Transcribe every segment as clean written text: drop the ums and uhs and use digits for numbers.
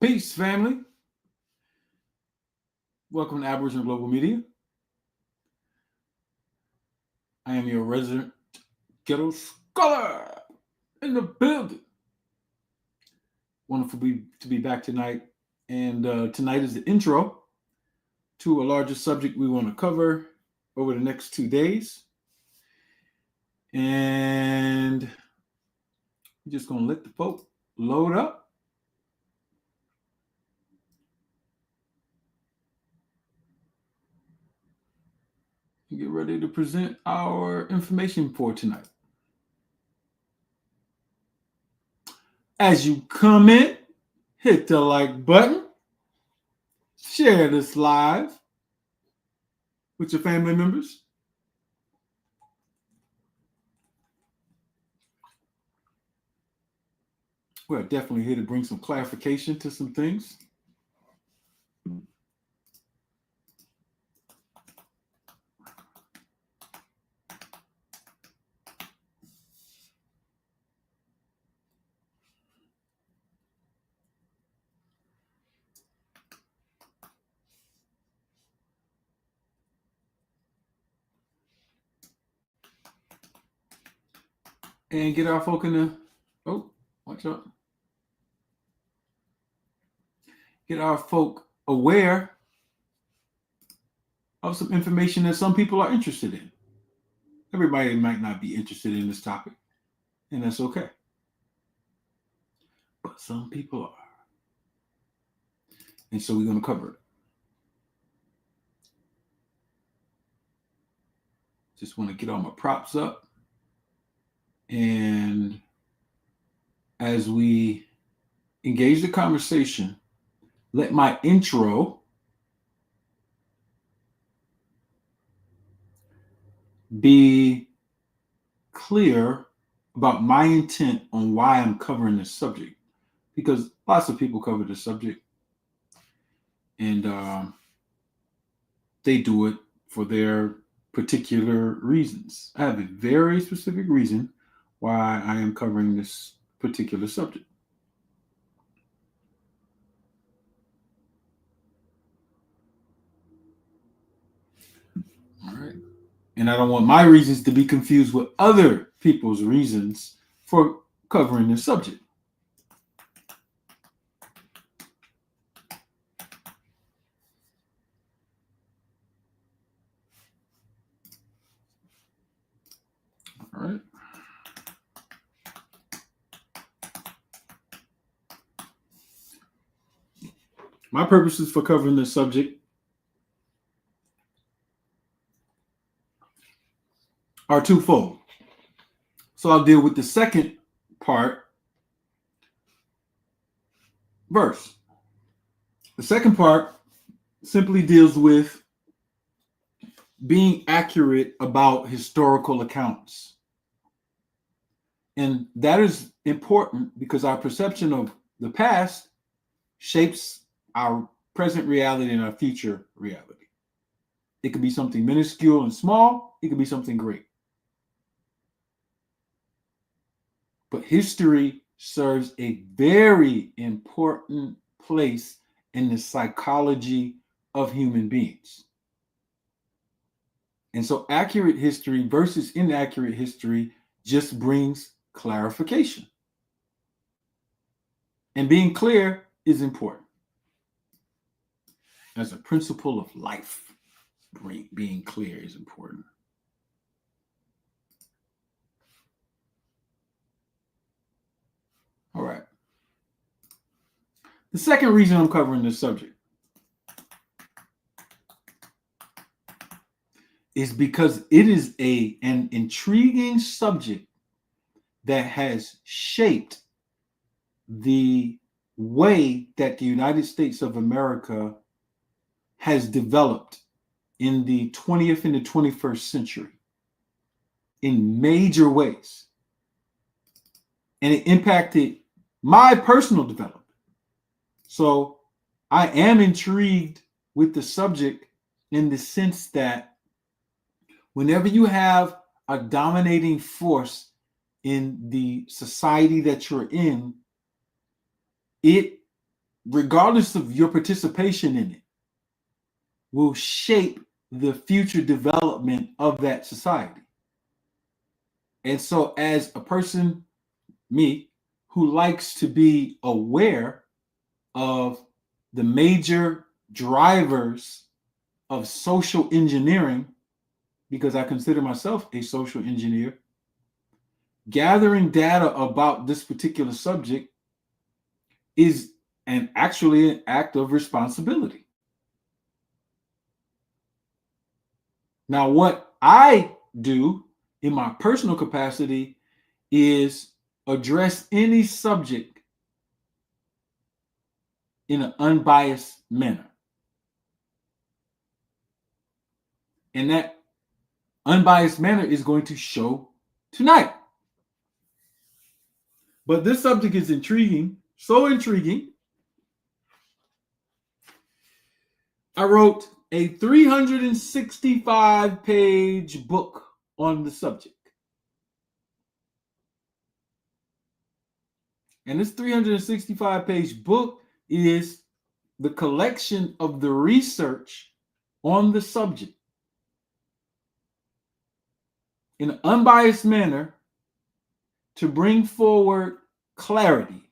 Peace, family. Welcome to Aboriginal Global Media. I am your resident ghetto scholar in the building. Wonderful to be back tonight. And tonight is the intro to a larger subject we want to cover over the next 2 days. And I'm just going to let the folk load up. And get ready to present our information for tonight. As you come in, hit the like button, share this live with your family members. We're definitely here to bring some clarification to some things. And get our folk in the, watch out. Get our folk aware of some information that some people are interested in. Everybody might not be interested in this topic, and that's okay. But some people are. And so we're going to cover it. Just want to get all my props up. And as we engage the conversation, let my intro be clear about my intent on why I'm covering this subject. Because lots of people cover this subject, and they do it for their particular reasons. I have a very specific reason why I am covering this particular subject. All right. And I don't want my reasons to be confused with other people's reasons for covering this subject. All right. My purposes for covering this subject are twofold. So I'll deal with the second part first. The second part simply deals with being accurate about historical accounts. And that is important because our perception of the past shapes our present reality and our future reality. It could be something minuscule and small. It could be something great. But history serves a very important place in the psychology of human beings. And so accurate history versus inaccurate history just brings clarification. And being clear is important. As a principle of life, being clear is important. All right. The second reason I'm covering this subject is because it is an intriguing subject that has shaped the way that the United States of America has developed in the 20th and the 21st century in major ways. And it impacted my personal development. So I am intrigued with the subject in the sense that whenever you have a dominating force in the society that you're in, it regardless of your participation in it, will shape the future development of that society. And so, as a person, me, who likes to be aware of the major drivers of social engineering, because I consider myself a social engineer, gathering data about this particular subject is actually an act of responsibility. Now, what I do in my personal capacity is address any subject in an unbiased manner. And that unbiased manner is going to show tonight. But this subject is intriguing, so intriguing. I wrote a 365-page book on the subject. And this 365-page book is the collection of the research on the subject in an unbiased manner to bring forward clarity.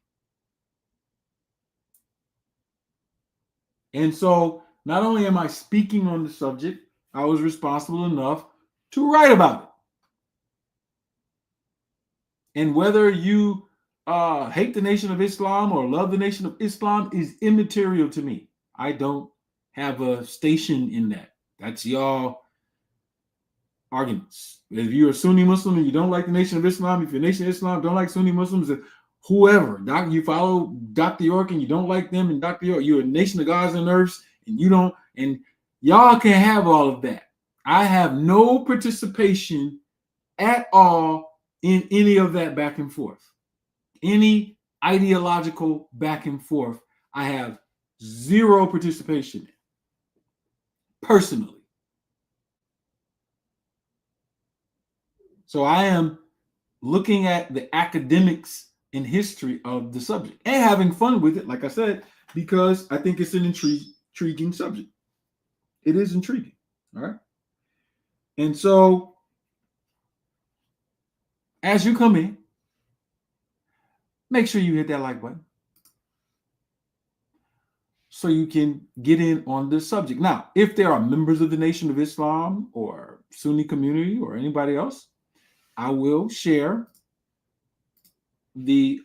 And so not only am I speaking on the subject, I was responsible enough to write about it. And whether you hate the Nation of Islam or love the Nation of Islam is immaterial to me. I don't have a station in that. That's y'all arguments. If you're a Sunni Muslim and you don't like the Nation of Islam, if you're Nation of Islam don't like Sunni Muslims, whoever, you follow Dr. York and you don't like them, and Dr. York, you're a Nation of Gods and Earths and you don't, and y'all can have all of that. I have no participation at all in any of that back and forth. Any ideological back and forth, I have zero participation in, personally. So I am looking at the academics and history of the subject and having fun with it, like I said, because I think it's an intriguing subject. It is intriguing, all right? And so as you come in, make sure you hit that like button so you can get in on this subject. Now, if there are members of the Nation of Islam or Sunni community or anybody else, I will share the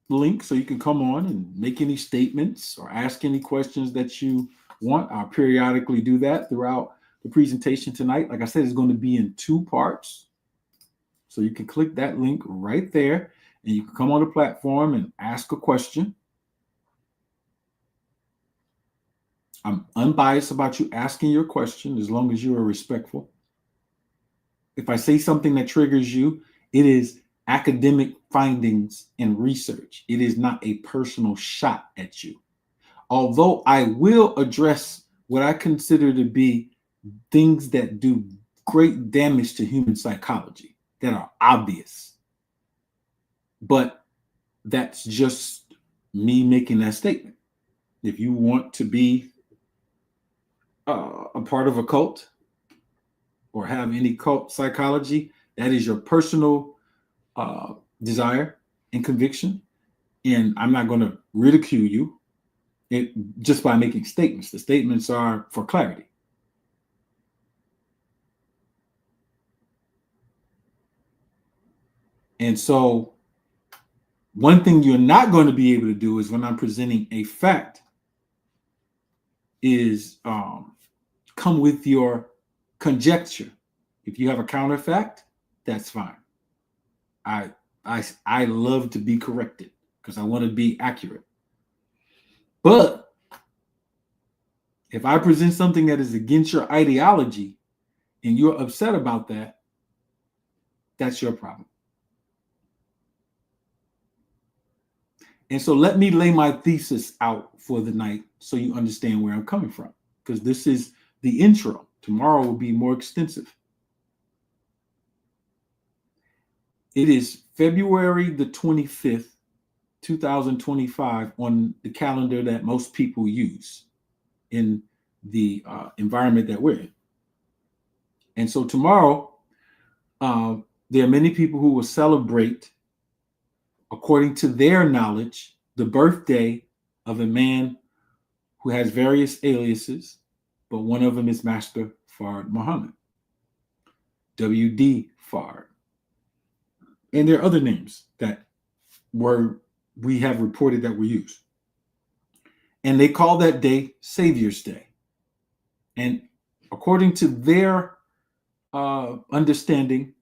link so you can come on and make any statements or ask any questions that you want. I'll periodically do that throughout the presentation tonight. Like I said, it's going to be in 2 parts. So you can click that link right there and you can come on the platform and ask a question. I'm unbiased about you asking your question as long as you are respectful. If I say something that triggers you, it is academic findings and research. It is not a personal shot at you. Although I will address what I consider to be things that do great damage to human psychology that are obvious. But that's just me making that statement. If you want to be a part of a cult or have any cult psychology, that is your personal desire and conviction. And I'm not going to ridicule you just by making statements. The statements are for clarity. And so one thing you're not going to be able to do is when I'm presenting a fact is come with your conjecture. If you have a counter fact, that's fine. I love to be corrected because I want to be accurate. But if I present something that is against your ideology and you're upset about that, that's your problem. And so let me lay my thesis out for the night so you understand where I'm coming from, because this is the intro. Tomorrow will be more extensive. It is February the 25th, 2025 on the calendar that most people use in the environment that we're in. And so tomorrow, there are many people who will celebrate, according to their knowledge, the birthday of a man who has various aliases, but one of them is Master Fard Muhammad, W.D. Fard. And there are other names that we have reported that were used. And they call that day Savior's Day. And according to their understanding,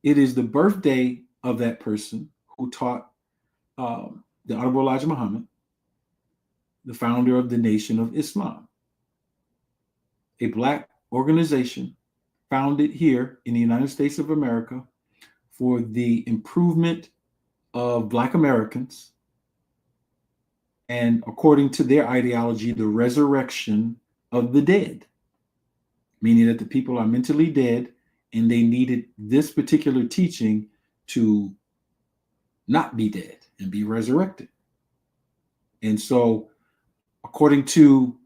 it is the birthday of that person who taught the Honorable Elijah Muhammad, the founder of the Nation of Islam, a Black organization founded here in the United States of America for the improvement of Black Americans, and according to their ideology, the resurrection of the dead, meaning that the people are mentally dead and they needed this particular teaching to not be dead and be resurrected. And so, according to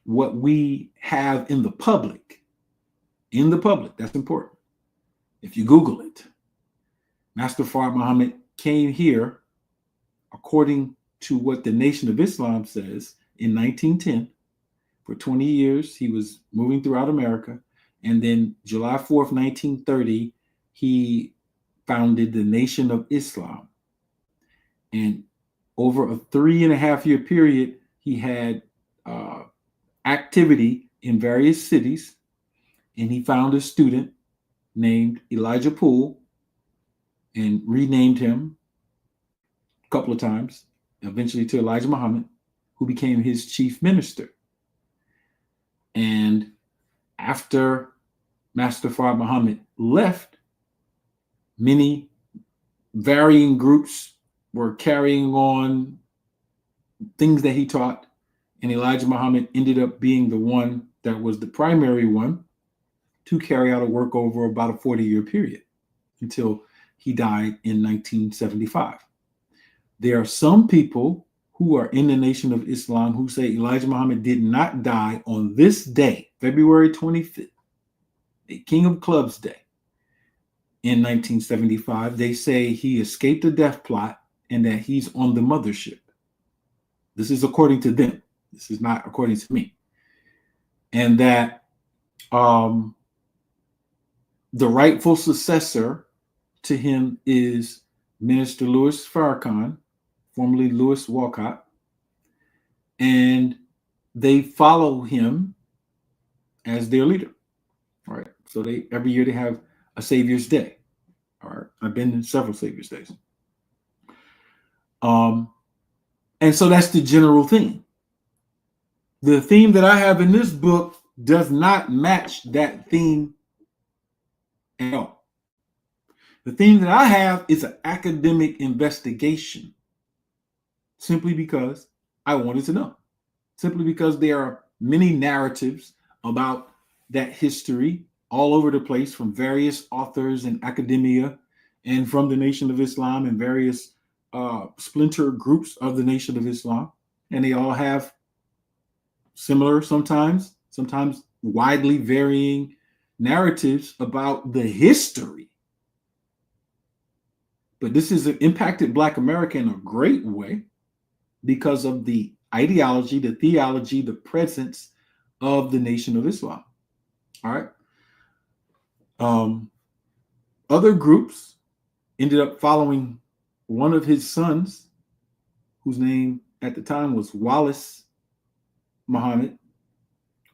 what we have in the public, that's important. If you Google it, Master Fard Muhammad came here, according to what the Nation of Islam says, in 1910. For 20 years, he was moving throughout America. And then July 4th, 1930, he founded the Nation of Islam. And over a 3.5-year period, he had activity in various cities. And he found a student named Elijah Poole and renamed him a couple of times, eventually to Elijah Muhammad, who became his chief minister. And after Master Fard Muhammad left, many varying groups were carrying on things that he taught, and Elijah Muhammad ended up being the one that was the primary one to carry out a work over about a 40-year period until he died in 1975. There are some people who are in the Nation of Islam who say Elijah Muhammad did not die on this day, February 25th, a King of Clubs Day in 1975. They say he escaped a death plot and that he's on the mothership. This is according to them. This is not according to me. And that the rightful successor to him is Minister Louis Farrakhan, formerly Louis Walcott, and they follow him as their leader. All right. So every year they have a Savior's Day. All right. I've been in several Savior's Days. And so that's the general theme. The theme that I have in this book does not match that theme at all. The theme that I have is an academic investigation, simply because I wanted to know, simply because there are many narratives about that history all over the place from various authors and academia and from the Nation of Islam and various splinter groups of the Nation of Islam. And they all have similar, sometimes widely varying narratives about the history. But this has impacted Black America in a great way because of the ideology, the theology, the presence of the Nation of Islam. All right. Other groups ended up following one of his sons, whose name at the time was Wallace Muhammad,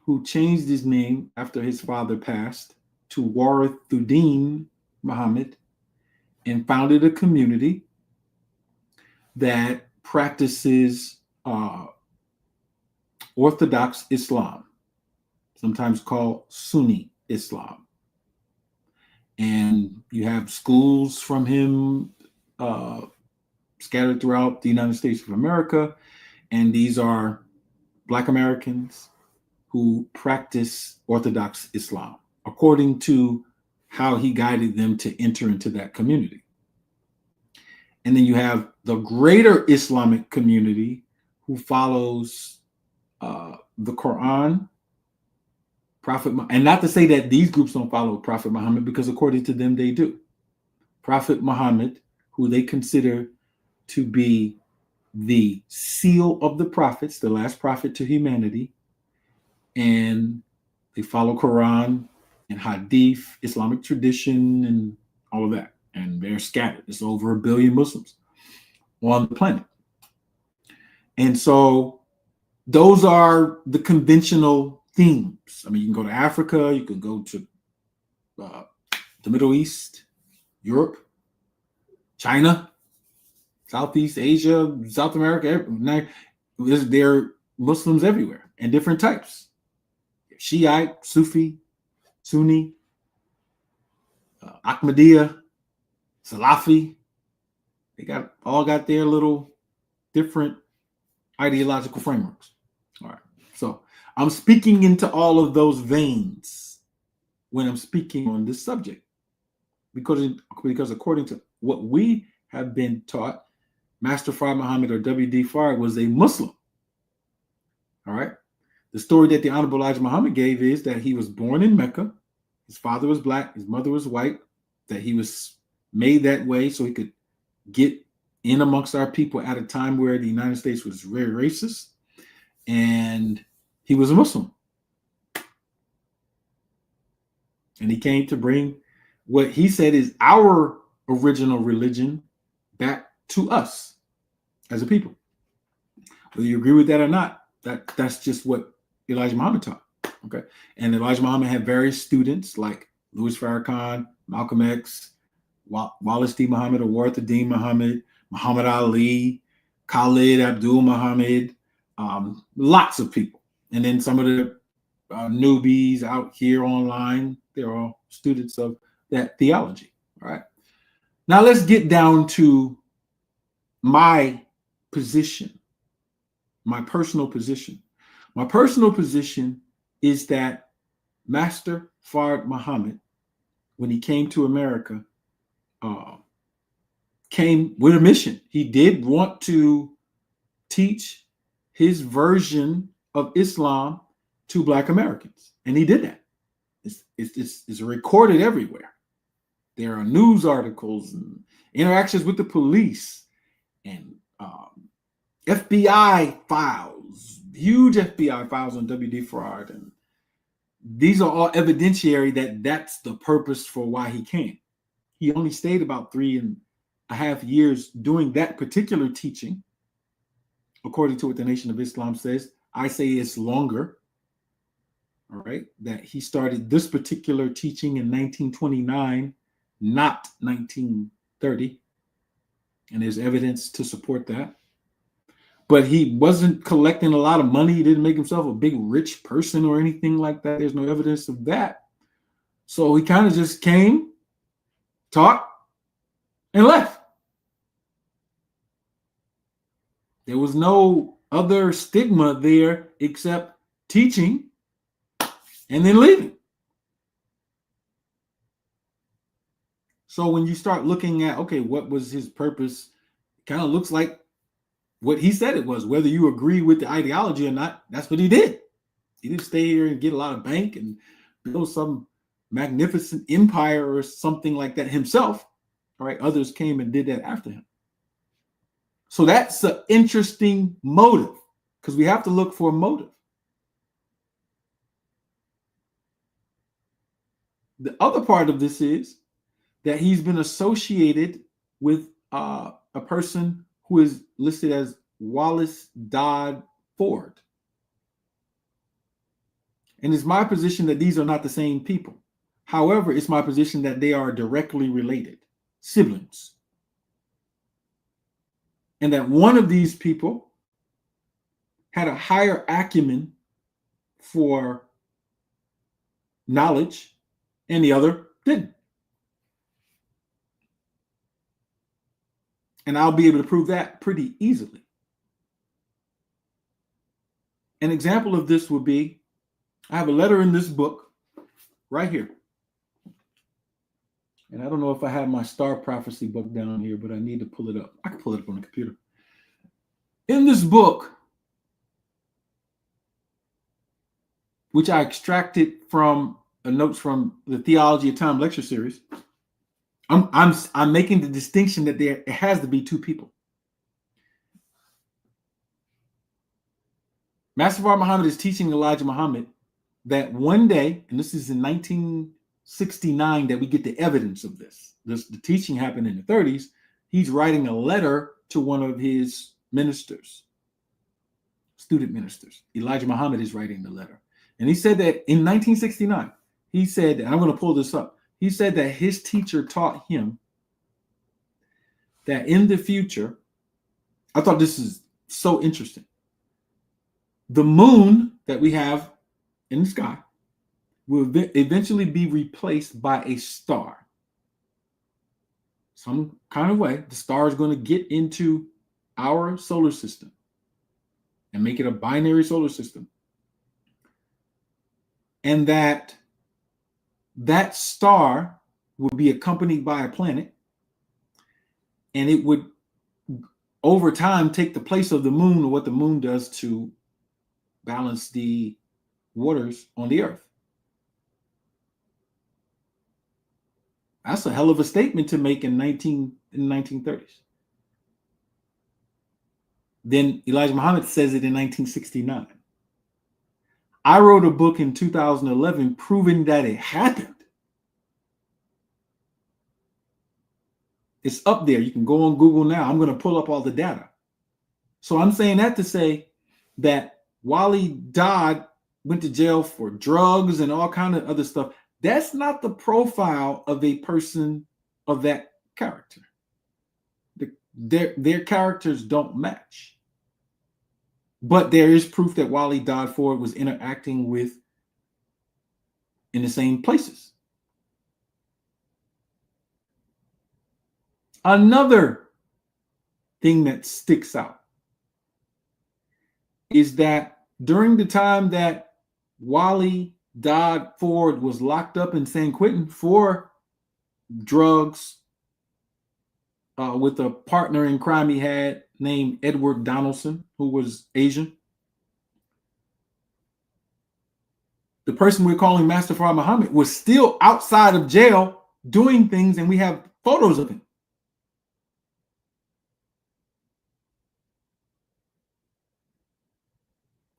who changed his name after his father passed to Warithuddin Muhammad, and founded a community that practices Orthodox Islam, sometimes called Sunni Islam. And you have schools from him scattered throughout the United States of America. And these are Black Americans who practice Orthodox Islam, according to how he guided them to enter into that community. And then you have the greater Islamic community who follows the Quran, Prophet, and not to say that these groups don't follow Prophet Muhammad, because according to them, they do. Prophet Muhammad, who they consider to be the seal of the prophets, the last prophet to humanity, and they follow Quran and Hadith, Islamic tradition, and all of that. And they're scattered. There's over 1 billion Muslims on the planet. And so those are the conventional themes. I mean, you can go to Africa, you can go to the Middle East, Europe, China, Southeast Asia, South America. There are Muslims everywhere and different types. Shiite, Sufi, Sunni, Ahmadiyya, Salafi. They all got their little different ideological frameworks. All right. So I'm speaking into all of those veins when I'm speaking on this subject, because according to what we have been taught, Master Fard Muhammad, or W.D. Fard, was a Muslim. All right. The story that the Honorable Elijah Muhammad gave is that he was born in Mecca. His father was black. His mother was white. That he was made that way so he could get in amongst our people at a time where the United States was very racist. And he was a Muslim. And he came to bring what he said is our original religion back to us as a people. Whether you agree with that or not, that's just what Elijah Muhammad taught. Okay. And Elijah Muhammad had various students like Louis Farrakhan, Malcolm X, Wallace D. Muhammad, Awartha D. Muhammad, Muhammad Ali, Khalid Abdul Muhammad, lots of people. And then some of the newbies out here online, they're all students of that theology. All right. Now let's get down to my position, my personal position. My personal position is that Master Fard Muhammad, when he came to America, came with a mission. He did want to teach his version of Islam to Black Americans, and he did that. It's recorded everywhere. There are news articles and interactions with the police and FBI files, huge FBI files on W.D. Fard, and these are all evidentiary that that's the purpose for why he came. He only stayed about 3.5 years doing that particular teaching, according to what the Nation of Islam says. I say it's longer. All right, that he started this particular teaching in 1929, not 1930. And there's evidence to support that. But he wasn't collecting a lot of money. He didn't make himself a big rich person or anything like that. There's no evidence of that. So he kind of just came, taught, and left. There was no other stigma there except teaching and then leaving. So when you start looking at, okay, what was his purpose? It kind of looks like what he said it was. Whether you agree with the ideology or not, that's what he did. He didn't stay here and get a lot of bank and build some magnificent empire or something like that himself. All right, others came and did that after him. So that's an interesting motive, because we have to look for a motive. The other part of this is that he's been associated with a person who is listed as Wallace Dodd Ford. And it's my position that these are not the same people. However, it's my position that they are directly related, siblings. And that one of these people had a higher acumen for knowledge and the other didn't. And I'll be able to prove that pretty easily. An example of this would be, I have a letter in this book right here. And I don't know if I have my Star Prophecy book down here, but I need to pull it up. I can pull it up on the computer. In this book, which I extracted from notes from the Theology of Time lecture series, I'm making the distinction that there has to be two people. Master Fard Muhammad is teaching Elijah Muhammad that one day, and this is in 1969 that we get the evidence of this. The teaching happened in the 30s. He's writing a letter to one of his ministers, student ministers. Elijah Muhammad is writing the letter. And he said that in 1969, he said, and I'm going to pull this up. He said that his teacher taught him that in the future, I thought this is so interesting. The moon that we have in the sky will eventually be replaced by a star. Some kind of way, the star is going to get into our solar system and make it a binary solar system. And that star would be accompanied by a planet, and it would, over time, take the place of the moon, or what the moon does to balance the waters on the earth. That's a hell of a statement to make in the 1930s. Then Elijah Muhammad says it in 1969. I wrote a book in 2011 proving that it happened. It's up there. You can go on Google now. I'm going to pull up all the data. So I'm saying that to say that Wali Dodd went to jail for drugs and all kind of other stuff. That's not the profile of a person of that character. Their characters don't match. But there is proof that Wali Dodd Ford was interacting with in the same places. Another thing that sticks out is that during the time that Wali Dodd Ford was locked up in San Quentin for drugs with a partner in crime he had named Edward Donaldson, who was Asian. The person we're calling Master Fard Muhammad was still outside of jail doing things, and we have photos of him.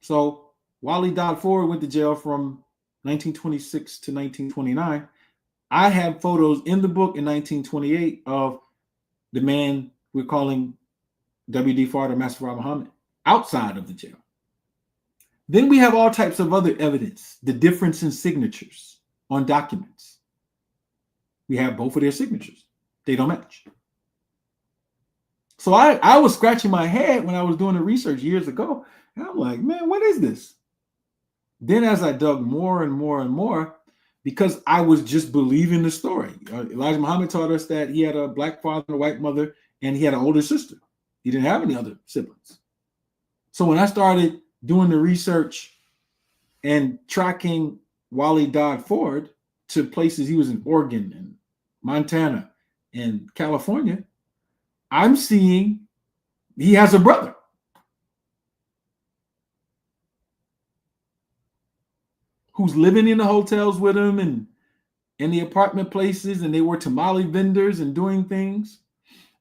So Wali Dodd Ford went to jail from 1926 to 1929. I have photos in the book in 1928 of the man we're calling W.D. Fard or Master Fard Muhammad outside of the jail. Then we have all types of other evidence, the difference in signatures on documents. We have both of their signatures. They don't match. So I was scratching my head when I was doing the research years ago. And I'm like, man, what is this? Then as I dug more and more and more, because I was just believing the story. Elijah Muhammad taught us that he had a black father and a white mother, and he had an older sister. He didn't have any other siblings. So when I started doing the research and tracking Wali Dodd Ford to places, he was in Oregon and Montana and California, I'm seeing he has a brother. Who's living in the hotels with him and in the apartment places, and they were tamale vendors and doing things.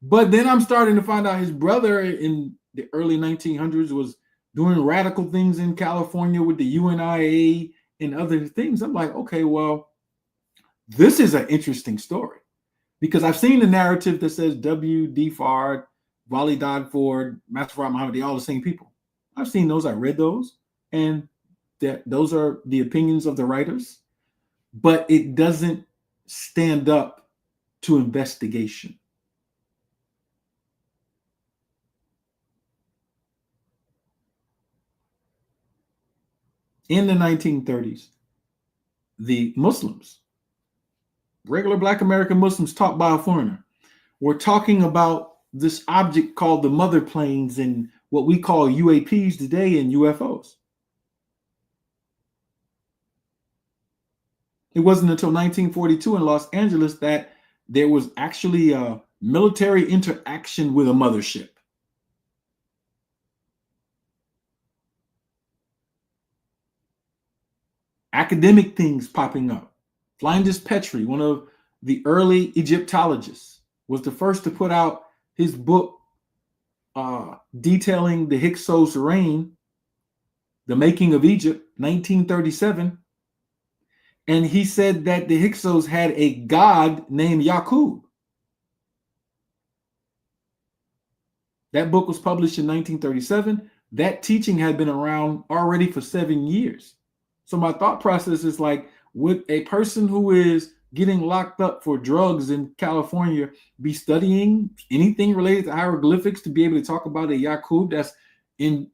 But then I'm starting to find out his brother in the early 1900s was doing radical things in California with the UNIA and other things. I'm like, okay, well, this is an interesting story, because I've seen the narrative that says W.D. Fard, Wali Dodd Ford, Master Fard Muhammad, they're all the same people. I've seen those. I read those, and those are the opinions of the writers, but it doesn't stand up to investigation. In the 1930s, the Muslims, regular Black American Muslims taught by a foreigner, were talking about this object called the mother planes and what we call UAPs today and UFOs. It wasn't until 1942 in Los Angeles that there was actually a military interaction with a mothership. Academic things popping up. Flinders Petrie, one of the early Egyptologists, was the first to put out his book detailing the Hyksos reign, The Making of Egypt, 1937. And he said that the Hyksos had a god named Yakub. That book was published in 1937. That teaching had been around already for 7 years. So my thought process is like, would a person who is getting locked up for drugs in California be studying anything related to hieroglyphics to be able to talk about a Yakub that's in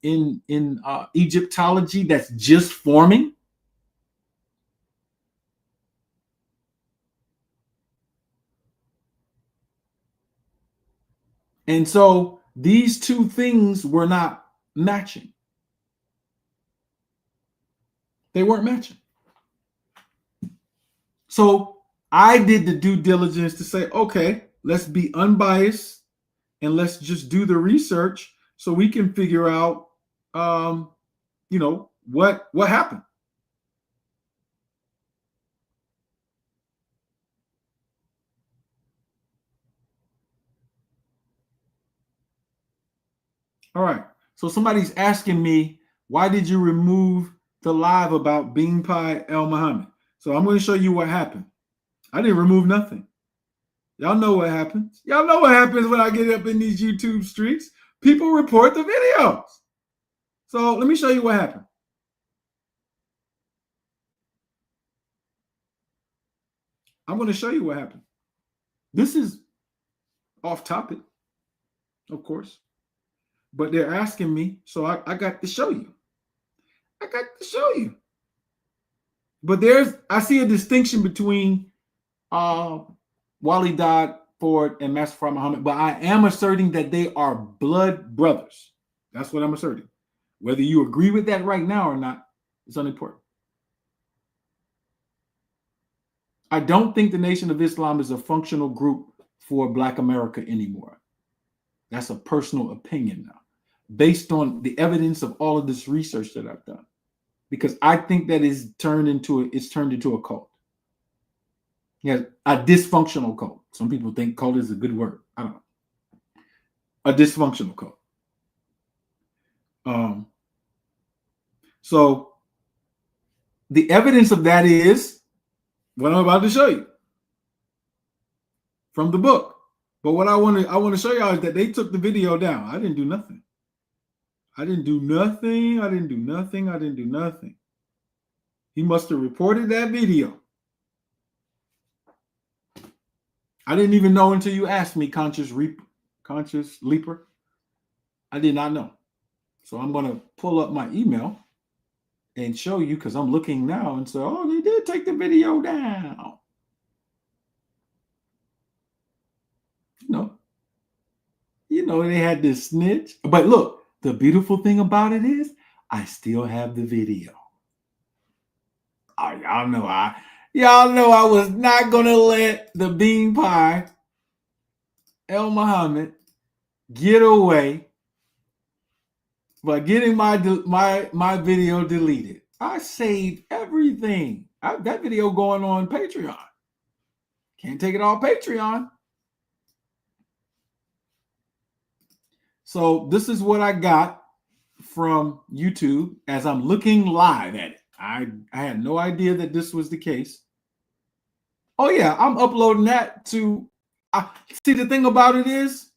Egyptology that's just forming? And so these two things were not matching. They weren't matching. So I did the due diligence to say, okay, let's be unbiased and let's just do the research so we can figure out, what happened. All right. So somebody's asking me, why did you remove the live about Bean Pie El Muhammad? So I'm going to show you what happened. I didn't remove nothing. Y'all know what happens. Y'all know what happens when I get up in these YouTube streets. People report the videos. So let me show you what happened. I'm going to show you what happened. This is off topic, of course, but they're asking me, so I got to show you. I got to show you. But I see a distinction between Wali Dad Ford and Master Fard Muhammad, but I am asserting that they are blood brothers. That's what I'm asserting. Whether you agree with that right now or not, it's unimportant. I don't think the Nation of Islam is a functional group for Black America anymore. That's a personal opinion now, based on the evidence of all of this research that I've done, because I think that it's turned into a cult. Yeah, a dysfunctional cult. Some people think cult is a good word. I don't know. A dysfunctional cult. So the evidence of that is what I'm about to show you from the book. But what I want to show y'all is that they took the video down. I didn't do nothing. I didn't do nothing. He must have reported that video. I didn't even know until you asked me, Conscious Leaper. I did not know. So I'm going to pull up my email and show you, because I'm looking now and say, oh, they did take the video down. You know, they had this snitch. But look, the beautiful thing about it is I still have the video. Oh, y'all know I was not gonna let the Bean Pie El Muhammad get away by getting my video deleted. I saved everything. That video going on Patreon. Can't take it off Patreon. So this is what I got from YouTube as I'm looking live at it. I had no idea that this was the case. Oh yeah, I'm uploading that to. See, the thing about it is,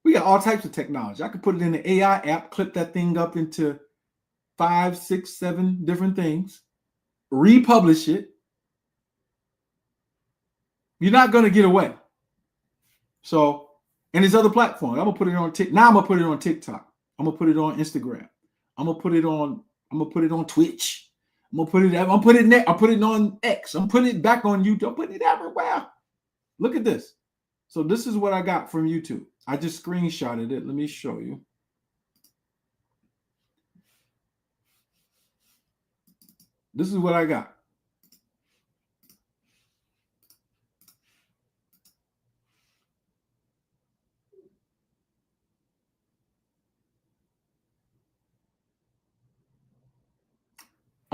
we got all types of technology. I could put it in the AI app, clip that thing up into 5, 6, 7 different things, republish it. You're not going to get away. So, and there's other platforms. I'm gonna put it on TikTok. Now I'm gonna put it on TikTok. I'm gonna put it on Instagram. I'm gonna put it on Twitch. I'm put it on X. I'm putting it back on YouTube. I'm putting it everywhere. Look at this. So this is what I got from YouTube. I just screenshotted it. Let me show you. This is what I got.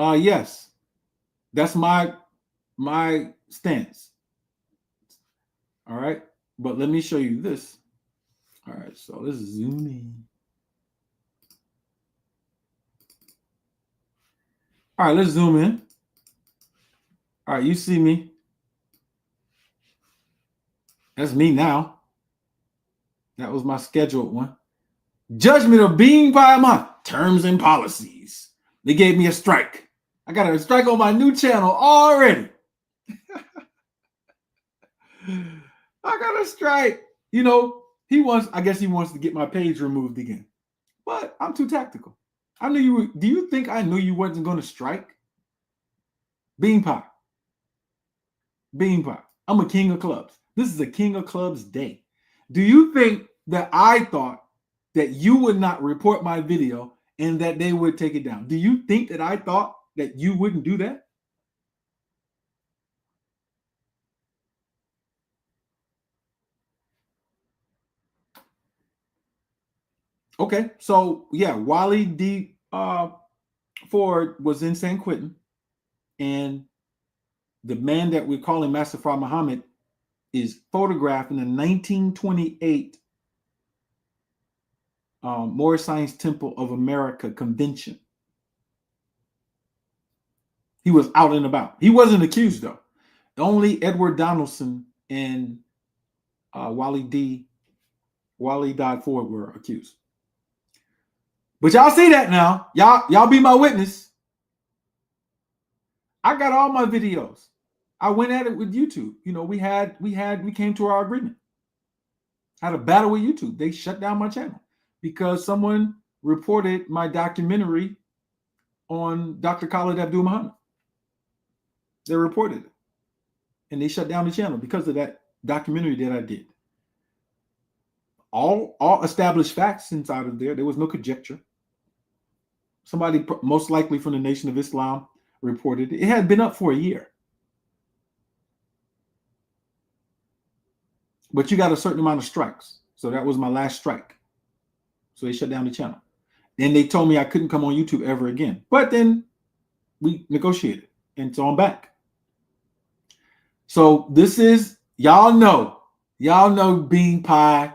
Yes, that's my stance. All right, but let me show you this. All right, so let's zoom in. All right, let's zoom in. All right, you see me. That's me now. That was my scheduled one. Judgment of being by my terms and policies. They gave me a strike. I got a strike on my new channel already. I got a strike. You know, I guess he wants to get my page removed again. But I'm too tactical. I knew you. Do you think I knew you wasn't going to strike? Bean pie. Bean pie. I'm a king of clubs. This is a king of clubs day. Do you think that I thought that you would not report my video and that they would take it down? Do you think that I thought that you wouldn't do that? Okay, so yeah, Wally D. Ford was in San Quentin, and the man that we're calling Master Fard Muhammad is photographed in the 1928 Moorish Science Temple of America convention. He was out and about. He wasn't accused, though. Only Edward Donaldson and Wally Dodd Ford were accused. But y'all see that now. Y'all be my witness. I got all my videos. I went at it with YouTube. You know, we came to our agreement. Had a battle with YouTube. They shut down my channel because someone reported my documentary on Dr. Khalid Abdul Muhammad. They reported it. And they shut down the channel because of that documentary that I did. All established facts inside of there. There was no conjecture. Somebody, most likely from the Nation of Islam, reported it. It had been up for a year. But you got a certain amount of strikes. So that was my last strike. So they shut down the channel. Then they told me I couldn't come on YouTube ever again. But then we negotiated. And so I'm back. So this is, y'all know bean pie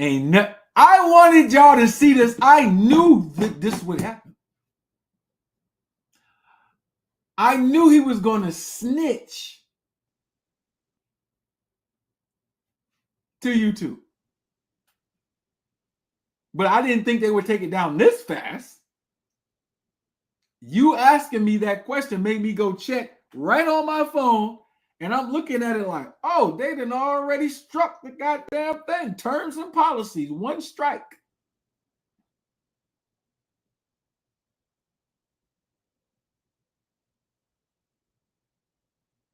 ain't nothing. I wanted y'all to see this. I knew that this would happen. I knew he was going to snitch to YouTube. But I didn't think they would take it down this fast. You asking me that question made me go check right on my phone. And I'm looking at it like, oh, they done already struck the goddamn thing. Terms and policies, one strike.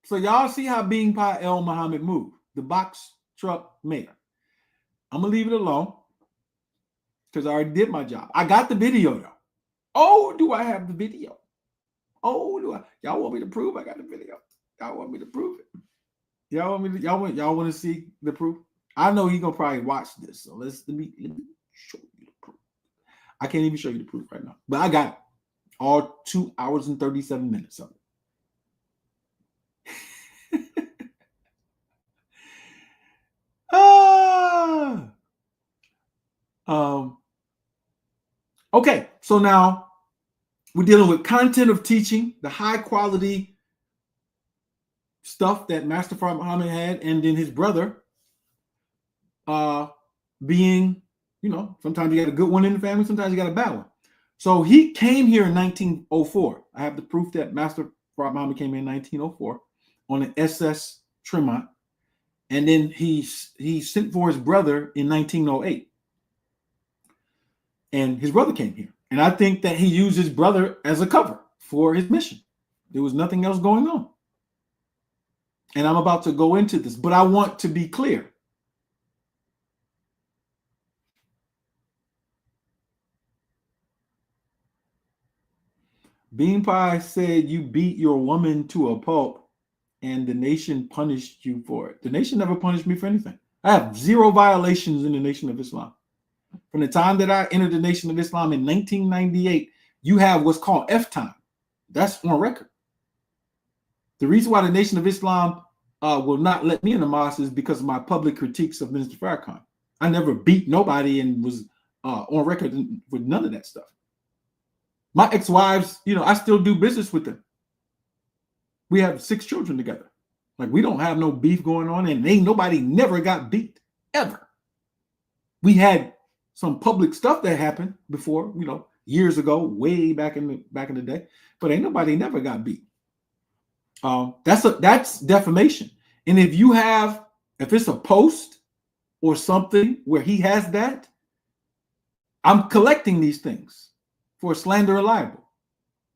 So y'all see how Bean Pie El Muhammad moved. The box truck mayor. I'm going to leave it alone because I already did my job. I got the video, though. Oh, do I have the video? Oh, do I? Y'all want me to prove I got the video? Y'all want me to prove it? Y'all want to see the proof? I know he's gonna probably watch this, so let me show you the proof. I can't even show you the proof right now, but I got all 2 hours and 37 minutes of it. Okay, so now we're dealing with content of teaching, the high quality stuff that Master Fard Muhammad had, and then his brother being, sometimes you got a good one in the family, sometimes you got a bad one. So he came here in 1904. I have the proof that Master Fard Muhammad came in 1904 on an SS Tremont, and then he sent for his brother in 1908, and his brother came here, and I think that he used his brother as a cover for his mission. There was nothing else going on. And I'm about to go into this, but I want to be clear. Bean Pie said you beat your woman to a pulp and the nation punished you for it. The nation never punished me for anything. I have 0 violations in the Nation of Islam. From the time that I entered the Nation of Islam in 1998, you have what's called F time. That's on record. The reason why the Nation of Islam will not let me in the mosque is because of my public critiques of Minister Farrakhan. I never beat nobody and was on record with none of that stuff. My ex-wives, I still do business with them. We have 6 children together. Like, we don't have no beef going on, and ain't nobody never got beat, ever. We had some public stuff that happened before, years ago, way back in the day, but ain't nobody never got beat. That's defamation. And if it's a post or something where he has that, I'm collecting these things for slander and libel.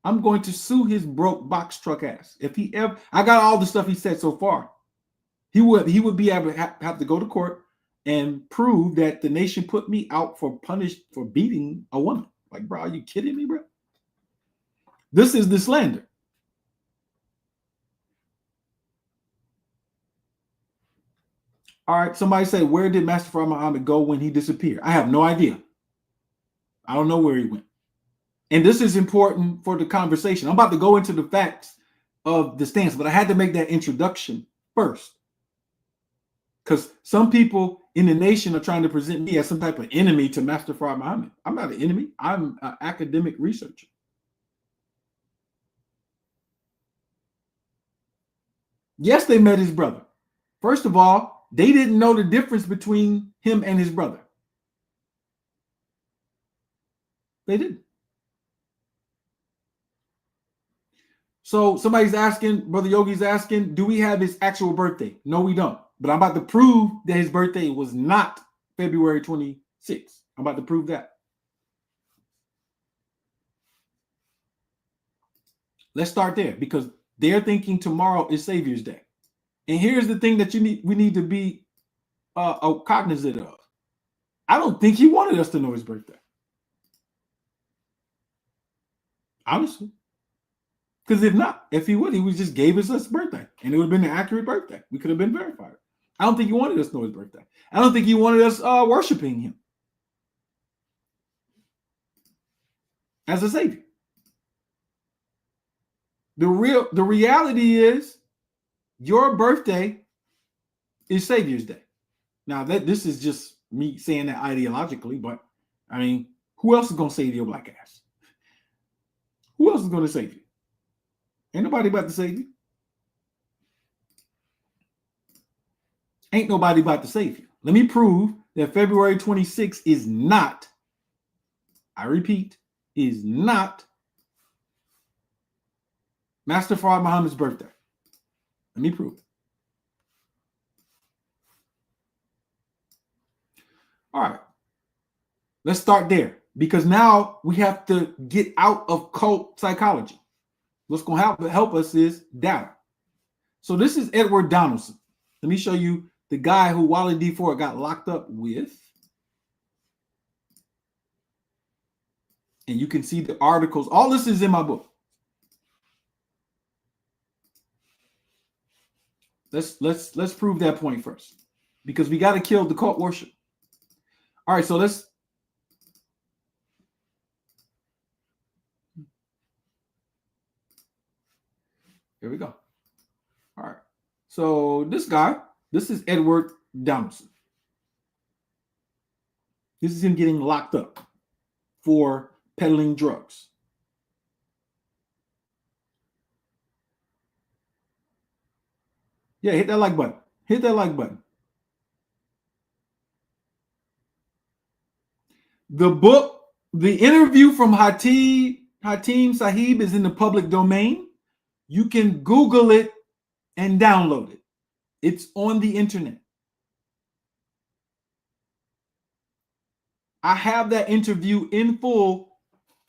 I'm going to sue his broke box truck ass. If he ever, I got all the stuff he said so far. He would be able to have to go to court and prove that the nation put me out for beating a woman. Like, bro, are you kidding me, bro? This is the slander. All right, somebody say, where did Master Fard Muhammad go when he disappeared? I have no idea. I don't know where he went. And this is important for the conversation. I'm about to go into the facts of the stance, but I had to make that introduction first. Because some people in the nation are trying to present me as some type of enemy to Master Fard Muhammad. I'm not an enemy. I'm an academic researcher. Yes, they met his brother. First of all, they didn't know the difference between him and his brother. They didn't. So somebody's asking, Brother Yogi's asking, do we have his actual birthday? No, we don't. But I'm about to prove that his birthday was not February 26th. I'm about to prove that. Let's start there, because they're thinking tomorrow is Savior's Day. And here's the thing that we need to be cognizant of. I don't think he wanted us to know his birthday. Honestly. Because if he would, he would just gave us his birthday, and it would have been an accurate birthday. We could have been verified. I don't think he wanted us to know his birthday. I don't think he wanted us worshiping him as a savior. The reality is your birthday is Savior's Day. Now, this is just me saying that ideologically, but I mean, who else is going to save your black ass? Who else is going to save you? Ain't nobody about to save you. Ain't nobody about to save you. Let me prove that February 26th is not, I repeat, is not Master Fard Muhammad's birthday. Let me prove it. All right. Let's start there, because now we have to get out of cult psychology. What's going to help us is data. So this is Edward Donaldson. Let me show you the guy who Wally D. Ford got locked up with. And you can see the articles. All this is in my book. Let's prove that point first, because we got to kill the cult worship. All right, so here we go. All right. So this is Edward Donaldson. This is him getting locked up for peddling drugs. Yeah, hit that like button. Hit that like button. The book, the interview from Hatim Sahib is in the public domain. You can Google it and download it. It's on the internet. I have that interview in full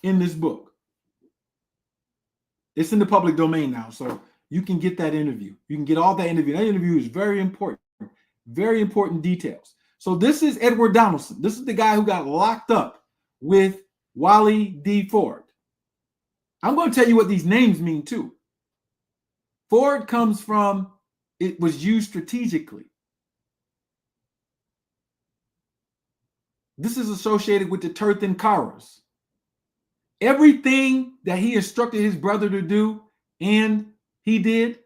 in this book. It's in the public domain now, so you can get that interview. You can get all that interview. That interview is very important details. So this is Edward Donaldson. This is the guy who got locked up with Wally D. Ford. I'm going to tell you what these names mean too. Ford comes from, it was used strategically. This is associated with the Tirthan Karas. everything that he instructed his brother to do and he did,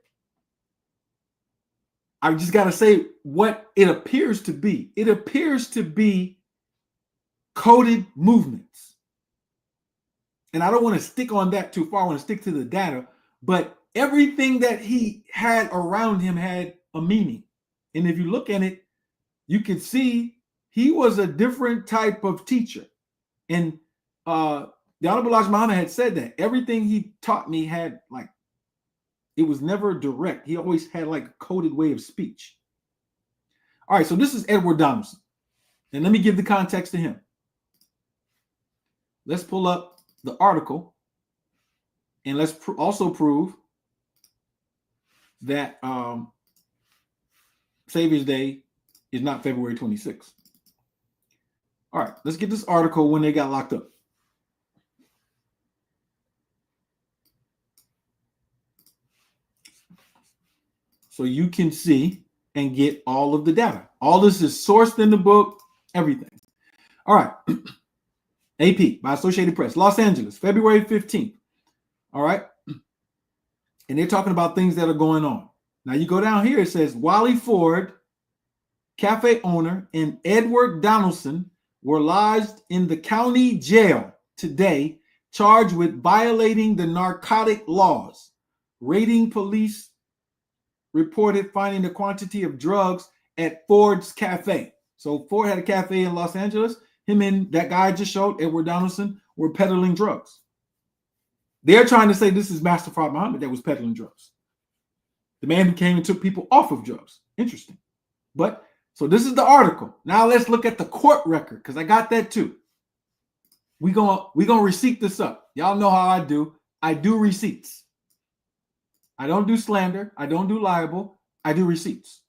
I just got to say what it appears to be. It appears to be coded movements. And I don't want to stick on that too far. I want to stick to the data. But everything that he had around him had a meaning. And if you look at it, you can see he was a different type of teacher. And the Honorable Elijah Muhammad had said that everything he taught me had like, it was never direct. He always had like a coded way of speech. All right, so this is Edward Donaldson. And let me give the context to him. Let's pull up the article. And let's also prove that Savior's Day is not February 26th. All right, let's get this article when they got locked up. So you can see and get all of the data. All this is sourced in the book, everything. All right. AP by Associated Press, Los Angeles, February 15th. All right. And they're talking about things that are going on. Now you go down here, it says Wally Ford, cafe owner, and Edward Donaldson were lodged in the county jail today, charged with violating the narcotic laws. Raiding police reported finding the quantity of drugs at Ford's cafe. So Ford had a cafe in Los Angeles. Him and that guy I just showed, Edward Donaldson, were peddling drugs. They're trying to say this is Master Fard Muhammad that was peddling drugs. The man who came and took people off of drugs. Interesting. But so this is the article. Now let's look at the court record, because I got that too. We're gonna receipt this up. Y'all know how I do. I do receipts. I don't do slander. I don't do libel. I do receipts.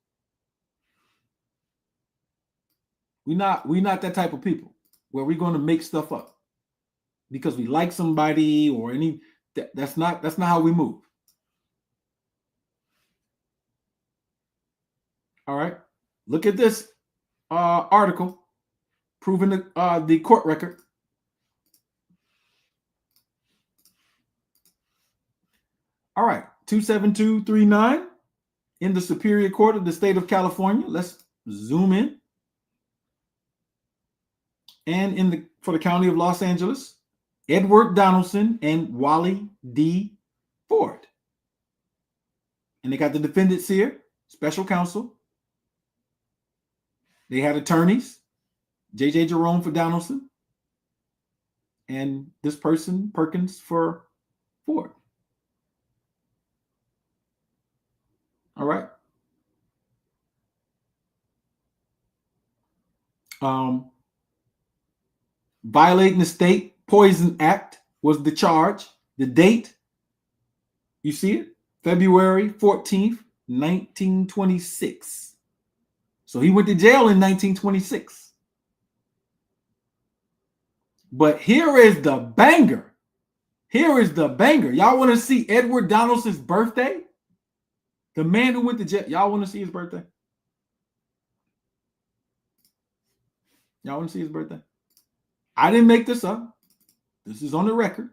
We're not that type of people where we're going to make stuff up because we like somebody or any. That's not how we move. All right. Look at this article proving the court record. All right. 27239 in the Superior Court of the State of California. Let's zoom in. And for the County of Los Angeles, Edward Donaldson and Wally D. Ford. And they got the defendants here, special counsel. They had attorneys, J.J. Jerome for Donaldson, and this person, Perkins, for Ford. All right. Violating the State Poison Act was the charge. The date, you see it? February 14th, 1926. So he went to jail in 1926. But here is the banger. Here is the banger. Y'all want to see Edward Donaldson's birthday? The man who went to jail. Y'all want to see his birthday? Y'all want to see his birthday? I didn't make this up. This is on the record.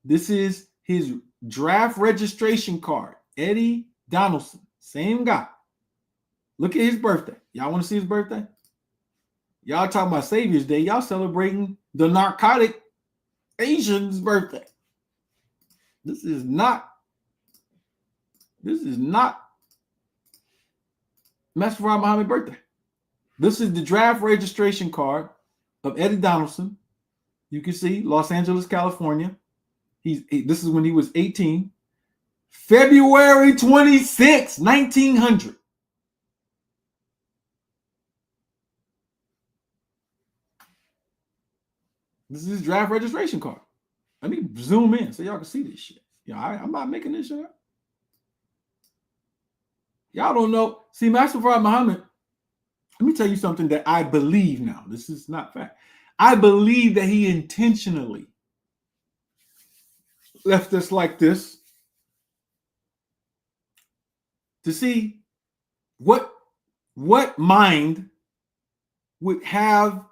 This is his draft registration card. Eddie Donaldson, same guy. Look at his birthday. Y'all want to see his birthday? Y'all talking about Savior's Day. Y'all celebrating the narcotic Asian's birthday. This is not Master Fard Muhammad's birthday. This is the draft registration card of Eddie Donaldson. You can see Los Angeles, California. This is when he was 18. February 26, 1900. This is his draft registration card. Let me zoom in so y'all can see this shit. Yeah, I'm not making this shit up. Y'all don't know. See, Master Fard Muhammad, let me tell you something that I believe now. This is not fact. I believe that he intentionally left us like this to see what mind would have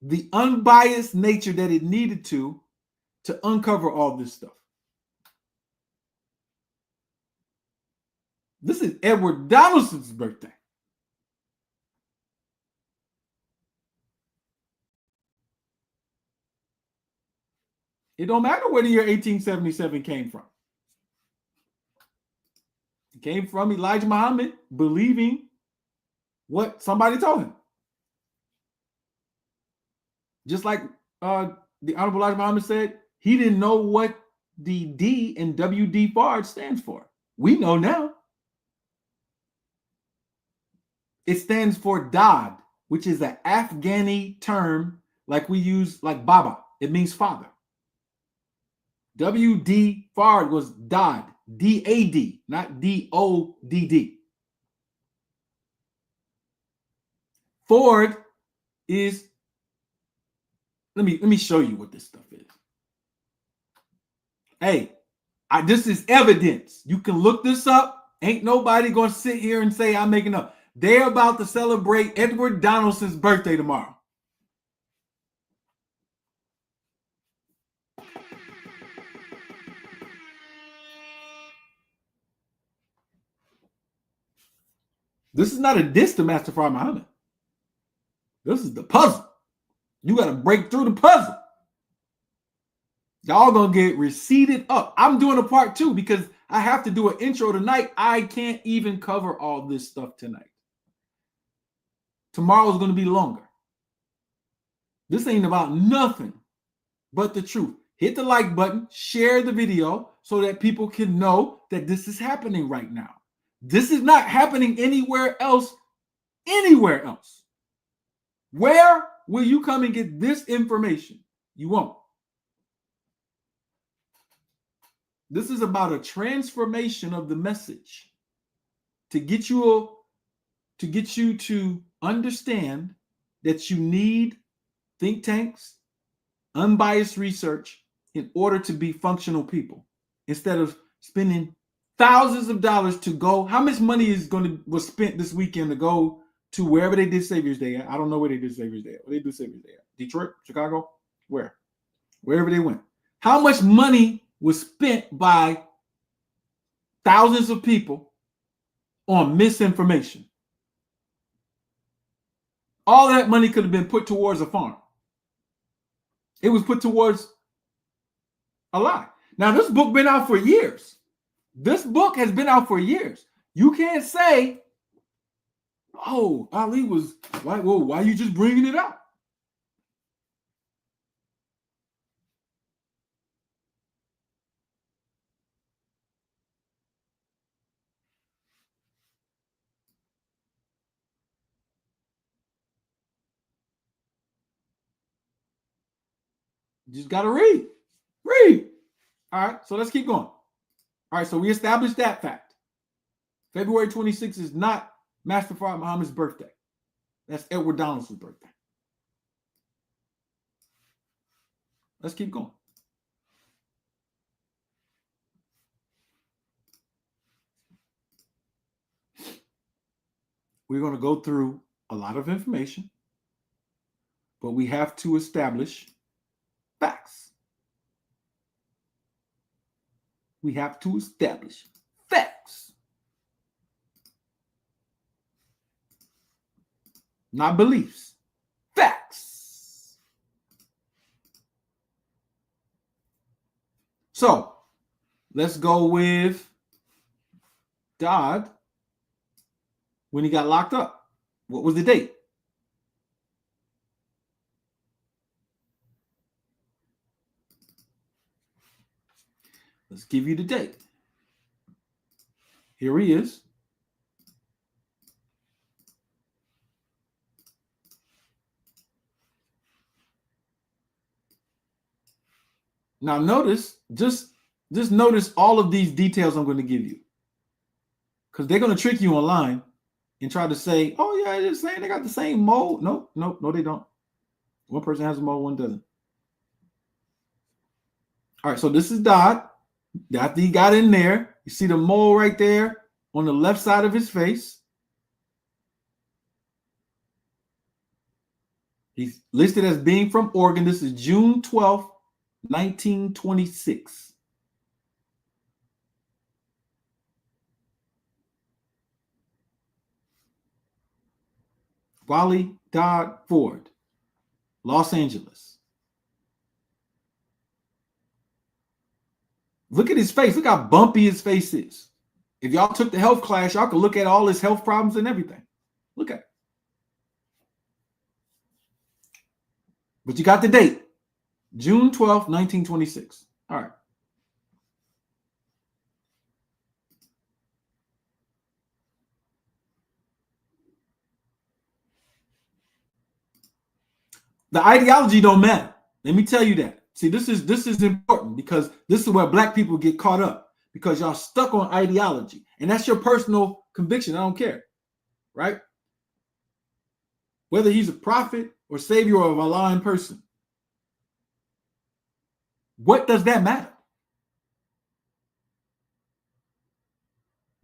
the unbiased nature that it needed to to uncover all this stuff. This is Edward Donaldson's birthday. It don't matter where the year 1877 came from. It came from Elijah Muhammad believing what somebody told him. Just like the Honorable Elijah Muhammad said, he didn't know what the D in WD Fard stands for. We know now. It stands for Dad, which is an Afghani term like we use, like Baba. It means father. WD Fard was Dad, D-A-D, not D-O-D-D. Ford is, let me show you what this stuff is. Hey, this is evidence. You can look this up. Ain't nobody going to sit here and say I'm making up. They're about to celebrate Edward Donaldson's birthday tomorrow. This is not a diss to Master Fard Muhammad. This is the puzzle. You got to break through the puzzle. Y'all gonna get receipted up. I'm doing a part 2 because I have to do an intro tonight. I can't even cover all this stuff tonight. Tomorrow's gonna be longer. This ain't about nothing but the truth. Hit the like button, share the video so that people can know that this is happening right now. This is not happening anywhere else. Anywhere else. Where will you come and get this information? You won't. This is about a transformation of the message to get you to understand that you need think tanks, unbiased research in order to be functional people. Instead of spending thousands of dollars to go, how much money was spent this weekend to go to wherever they did Savior's Day at? I don't know where they did Savior's Day at. Where they do Savior's Day at? Detroit, Chicago, wherever they went. How much money was spent by thousands of people on misinformation? All that money could have been put towards a farm. It was put towards a lie. Now, this book been out for years. This book has been out for years. You can't say, oh, Ali was, why are you just bringing it up? You just got to read. Read. All right, so let's keep going. All right, so we established that fact. February 26th is not Master Fard Muhammad's birthday. That's Edward Donaldson's birthday. Let's keep going. We're going to go through a lot of information, but we have to establish facts. We have to establish facts. Not beliefs. Facts. So, let's go with Dodd when he got locked up. What was the date? Let's give you the date. Here he is. Now notice, just notice all of these details I'm going to give you. Because they're going to trick you online and try to say, oh yeah, they're saying they got the same mode. No, they don't. One person has a mode, one doesn't. All right, so this is Dodd. After he got in there, you see the mole right there on the left side of his face. He's listed as being from Oregon. This is June 12th, 1926. Wally Dodd Ford, Los Angeles. Look at his face. Look how bumpy his face is. If y'all took the health class, y'all could look at all his health problems and everything. Look at it. But you got the date. June 12th, 1926. All right. The ideology don't matter. Let me tell you that. See, this is important because this is where black people get caught up because y'all stuck on ideology. And that's your personal conviction. I don't care. Right? Whether he's a prophet or savior or a lying person. What does that matter?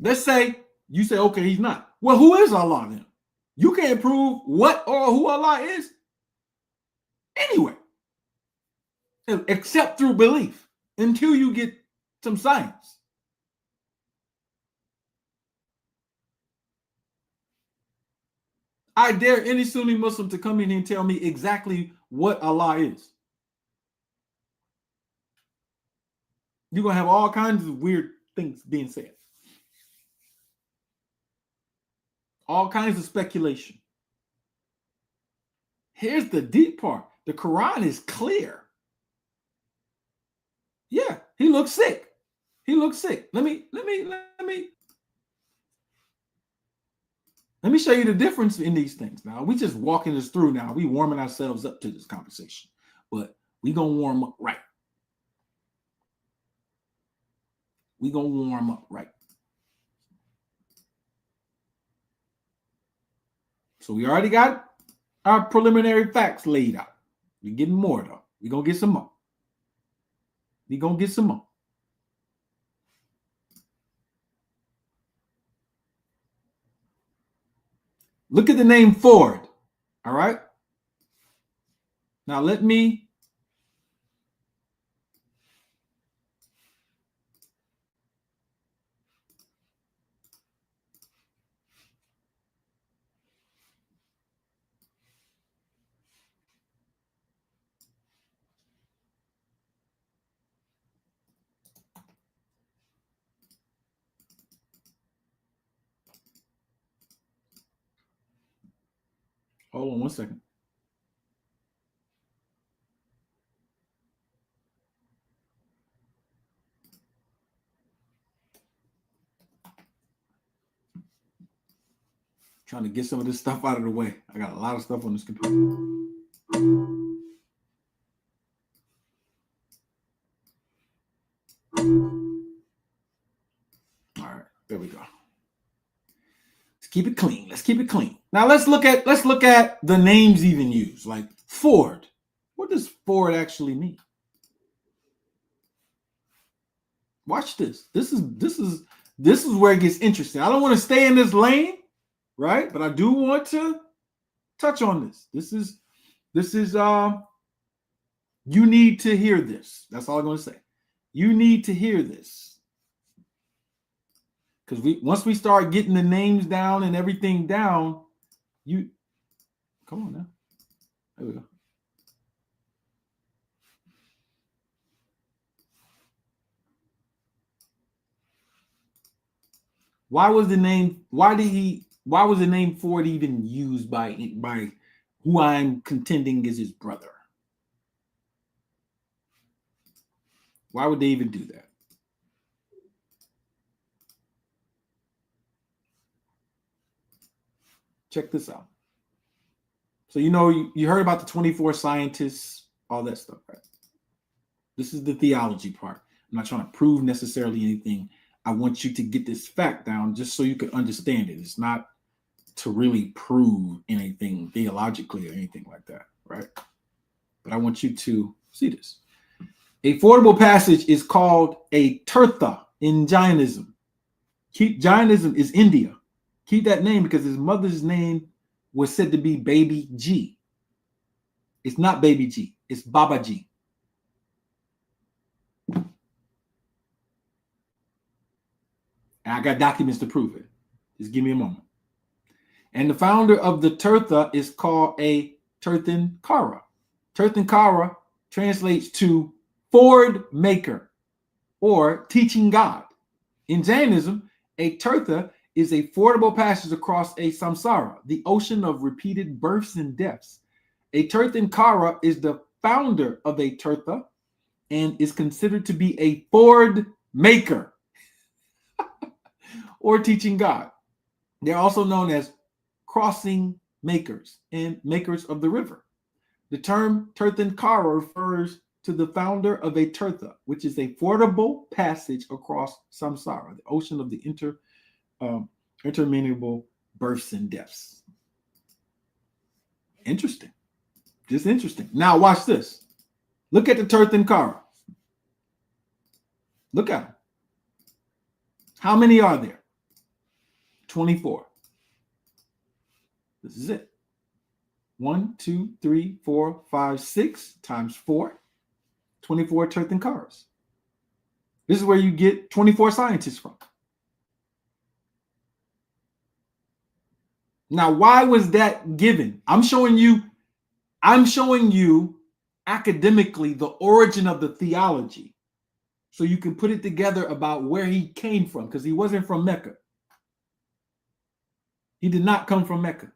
Let's say you say, okay, he's not. Well, who is Allah then? You can't prove what or who Allah is anyway, except through belief until you get some science. I dare any Sunni Muslim to come in here and tell me exactly what Allah is. You're going to have all kinds of weird things being said. All kinds of speculation. Here's the deep part. The Quran is clear. Yeah, he looks sick. He looks sick. Let me show you the difference in these things. Now, we just walking this through now. We warming ourselves up to this conversation. But we going to warm up right. We going to warm up right. So we already got our preliminary facts laid out. We're getting more, though. We're going to get some more. We're going to get some more. Look at the name Ford. All right. Now let me hold on one second. Trying to get some of this stuff out of the way. I got a lot of stuff on this computer. All right, there we go. Let's keep it clean. Let's keep it clean. Now let's look at the names even used, like Ford. What does Ford actually mean? Watch this. This is where it gets interesting. I don't want to stay in this lane, right? But I do want to touch on this. This is you need to hear this. That's all I'm going to say. You need to hear this. Because once we start getting the names down and everything down, come on now. There we go. Why was the name Ford even used by who I'm contending is his brother? Why would they even do that? Check this out. So you heard about the 24 scientists, all that stuff, right? This is the theology part. I'm not trying to prove necessarily anything. I want you to get this fact down just so you can understand it. It's not to really prove anything theologically or anything like that, right? But I want you to see this. A fordable passage is called a Tirtha in Jainism. Jainism is India. Keep that name because his mother's name was said to be Baby G. It's not Baby G. It's Baba G. And I got documents to prove it. Just give me a moment. And the founder of the Tirtha is called a Tirthankara. Tirthankara translates to Ford Maker or teaching God. In Jainism, a Tirtha is a fordable passage across a samsara, the ocean of repeated births and deaths. A Tirthankara is the founder of a Tirtha and is considered to be a ford maker or teaching God. They're also known as crossing makers and makers of the river. The term Tirthankara refers to the founder of a Tirtha, which is a fordable passage across samsara, the ocean of the interminable births and deaths. Interesting. Just interesting. Now watch this. Look at the Tirthankara. Look at them. How many are there? 24. This is it. 1, 2, 3, 4, 5, 6 times 4. 24 Tirthankaras. This is where you get 24 scientists from. Now, why was that given? I'm showing you academically the origin of the theology so you can put it together about where he came from, because he wasn't from Mecca. He did not come from Mecca.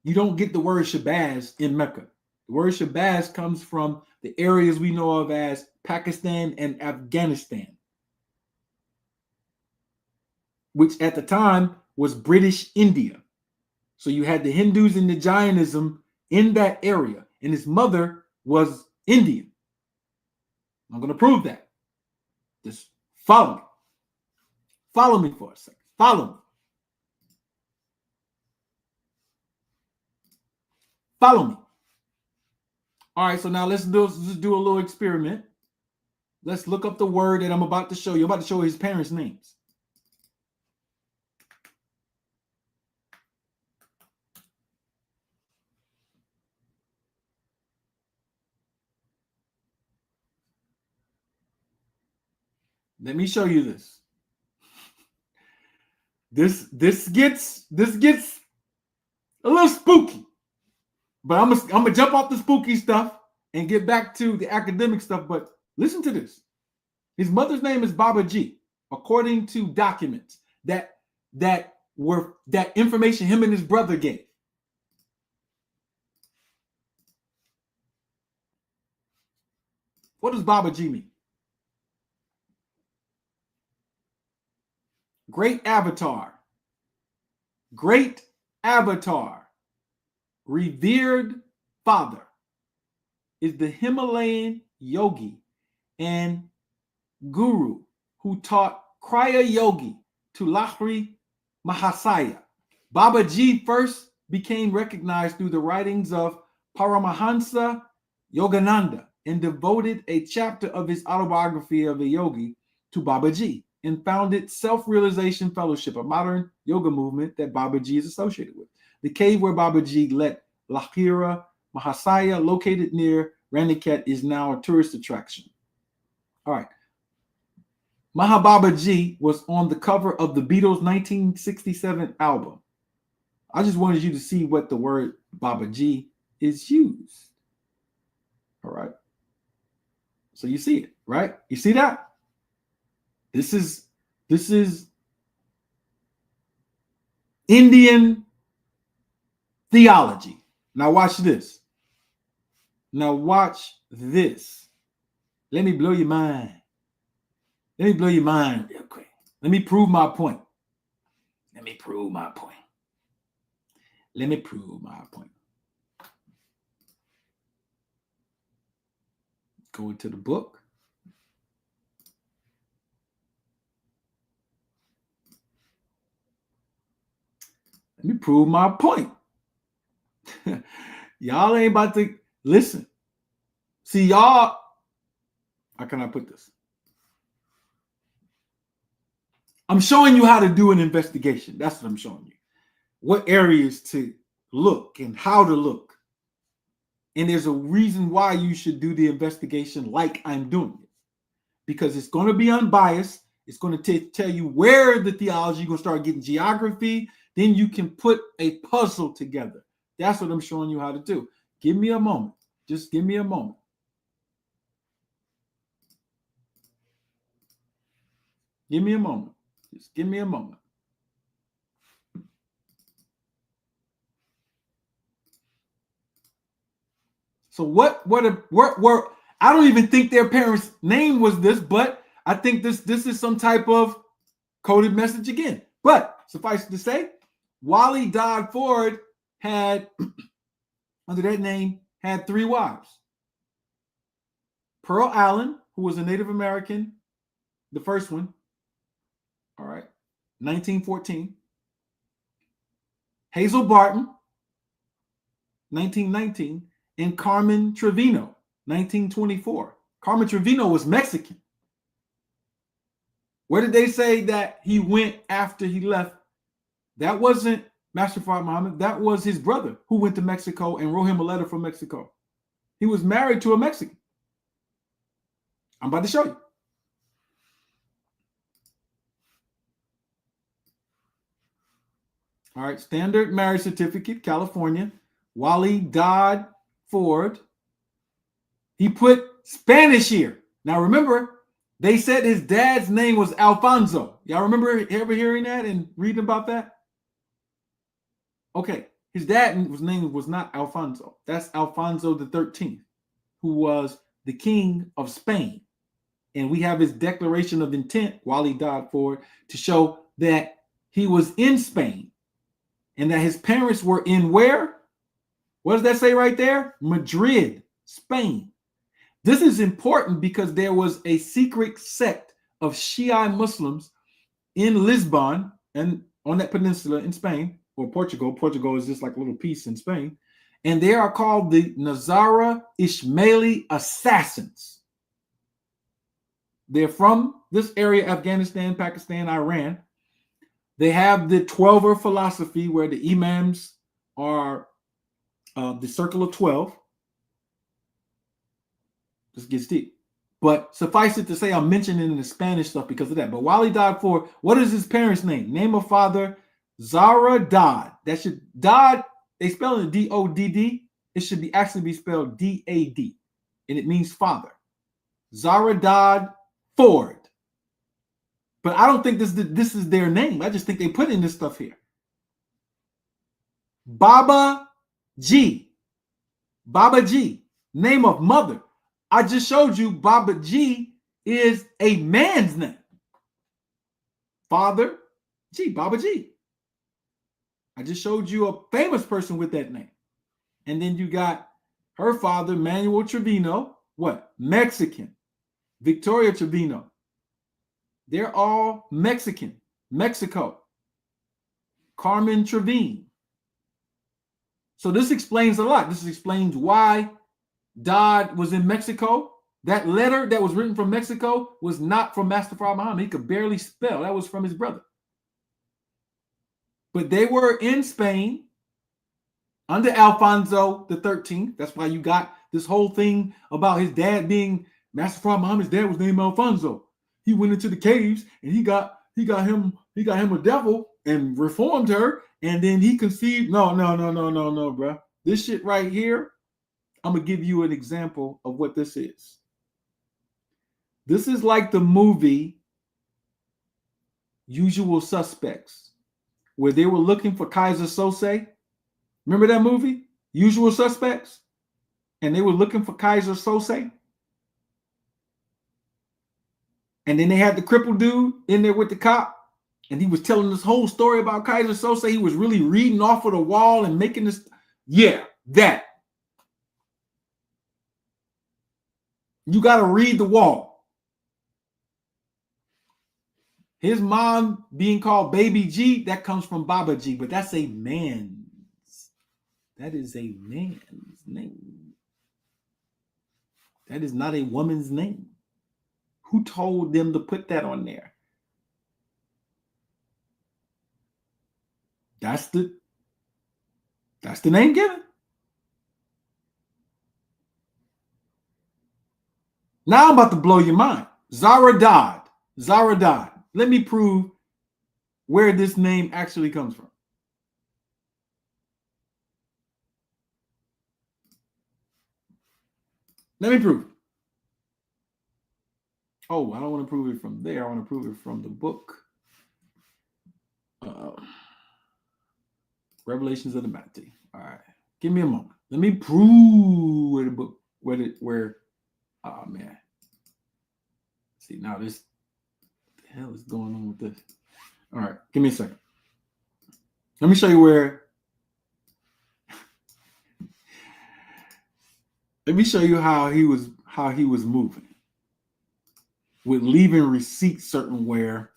You don't get the word Shabazz in Mecca. The word Shabazz comes from the areas we know of as Pakistan and Afghanistan, which at the time was British India. So you had the Hindus and the Jainism in that area, and his mother was Indian. I'm going to prove that. Just follow me. Follow me for a second. Follow me. Follow me. All right, so now let's do a little experiment. Let's look up the word that I'm about to show you. I'm about to show you his parents' names. Let me show you this. This gets a little spooky. But I'm gonna jump off the spooky stuff and get back to the academic stuff. But listen to this. His mother's name is Baba G, according to documents that information him and his brother gave. What does Baba G mean? Great avatar. Great avatar. Revered father is the Himalayan yogi and guru who taught Kriya Yogi to Lahiri Mahasaya. Baba Ji first became recognized through the writings of Paramahansa Yogananda and devoted a chapter of his autobiography of a yogi to Baba Ji and founded Self-Realization Fellowship, a modern yoga movement that Baba Ji is associated with. The cave where Baba Ji led Lahiri Mahasaya, located near Raniket, is now a tourist attraction. All right. Mahababa Ji was on the cover of the Beatles' 1967 album. I just wanted you to see what the word Baba Ji is used. All right. So you see it, right? You see that? This is Indian theology. Now watch this. Now watch this. Let me blow your mind. Let me blow your mind real quick. Let me prove my point. Let me prove my point. Let me prove my point. Go into the book. Let me prove my point. Y'all ain't about to listen. See, y'all, how can I put this? I'm showing you how to do an investigation. That's what I'm showing you. What areas to look and how to look. And there's a reason why you should do the investigation like I'm doing it. Because it's going to be unbiased It's going to tell you where the theology, you're going to start getting geography. Then you can put a puzzle together. That's what I'm showing you how to do. Give me a moment. Just give me a moment. Give me a moment. Just give me a moment. So what I don't even think their parents' name was this, but I think this is some type of coded message again. But suffice it to say, Wally Dodd Ford had, under that name, had 3 wives. Pearl Allen, who was a Native American, the first one, all right, 1914. Hazel Barton, 1919, and Carmen Trevino, 1924. Carmen Trevino was Mexican. Where did they say that he went after he left? That wasn't Master Fard Muhammad. That was his brother who went to Mexico and wrote him a letter from Mexico. He was married to a Mexican. I'm about to show you. All right, standard marriage certificate, California. Wally Dodd Ford. He put Spanish here. Now remember, they said his dad's name was Alfonso. Y'all remember ever hearing that and reading about that? Okay, his dad's name was not Alfonso. That's Alfonso the 13th, who was the king of Spain. And we have his declaration of intent, Wally Dodd Ford, to show that he was in Spain and that his parents were in where? What does that say right there? Madrid, Spain. This is important because there was a secret sect of Shia Muslims in Lisbon and on that peninsula in Spain, or Portugal. Portugal is just like a little piece in Spain. And they are called the Nazara Ismaili Assassins. They're from this area, Afghanistan, Pakistan, Iran. They have the 12er philosophy where the imams are the circle of 12. This gets deep. But suffice it to say, I'm mentioning the Spanish stuff because of that. But Wally Dodd Ford, what is his parents' name? Name of father, Zara Dodd. That should, Dodd, they spell it D-O-D-D. It should be actually be spelled D-A-D. And it means father. Zara Dodd Ford. But I don't think this is their name. I just think they put in this stuff here. Baba G. Baba G. Name of mother. I just showed you Baba G is a man's name. Father G. Baba G. I just showed you a famous person with that name. And then you got her father, Manuel Trevino. What? Mexican. Victoria Trevino. They're all Mexican. Mexico. Carmen Trevino. So this explains a lot. This explains why Dodd was in Mexico. That letter that was written from Mexico was not from Master Fard Muhammad. He could barely spell. That was from his brother. But they were in Spain under Alfonso the 13th. That's why you got this whole thing about his dad being Master Fard Muhammad's dad was named Alfonso. He went into the caves and he got him a devil and reformed her, and then he conceived. No, bro. This shit right here, I'm gonna give you an example of what this is. This is like the movie Usual Suspects, where they were looking for Kaiser Sose. Remember that movie, Usual Suspects? And they were looking for Kaiser Sose. And then they had the crippled dude in there with the cop. And he was telling this whole story about Kaiser Sose. He was really reading off of the wall and making this. Yeah, that. You got to read the wall. His mom being called Baby G, that comes from Baba G, but that's a man's. That is a man's name. That is not a woman's name. Who told them to put that on there? That's the name given. Now I'm about to blow your mind. Zara Dodd. Zara Dodd. Let me prove where this name actually comes from. Let me prove it. Oh, I don't want to prove it from there. I want to prove it from the book. Revelations of the Matthew. All right. Give me a moment. Let me prove where the book, oh man. See, now this, what the hell is going on with this? All right. Give me a second. Let me show you where. Let me show you how he was moving with leaving receipts certain where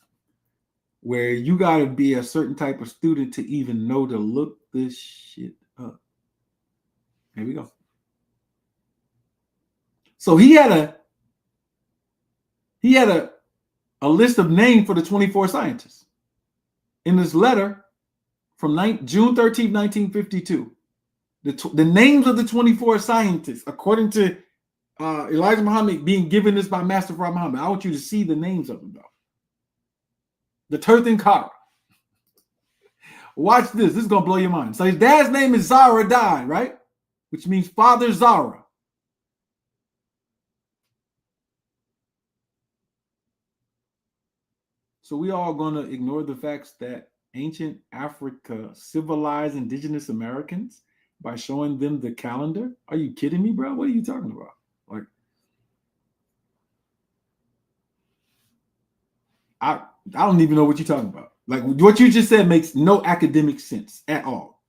you got to be a certain type of student to even know to look this shit up. Here we go. So he had a list of names for the 24 scientists in this letter from June 13th, 1952. The names of the 24 scientists, according to Elijah Muhammad being given this by Master Farah Muhammad. I want you to see the names of them, though. The Tirthankara. Watch this. This is going to blow your mind. So his dad's name is Zara Dai, right? Which means Father Zara. So we all going to ignore the facts that ancient Africa civilized indigenous Americans by showing them the calendar? Are you kidding me, bro? What are you talking about? Like, I don't even know what you're talking about. Like, what you just said makes no academic sense at all.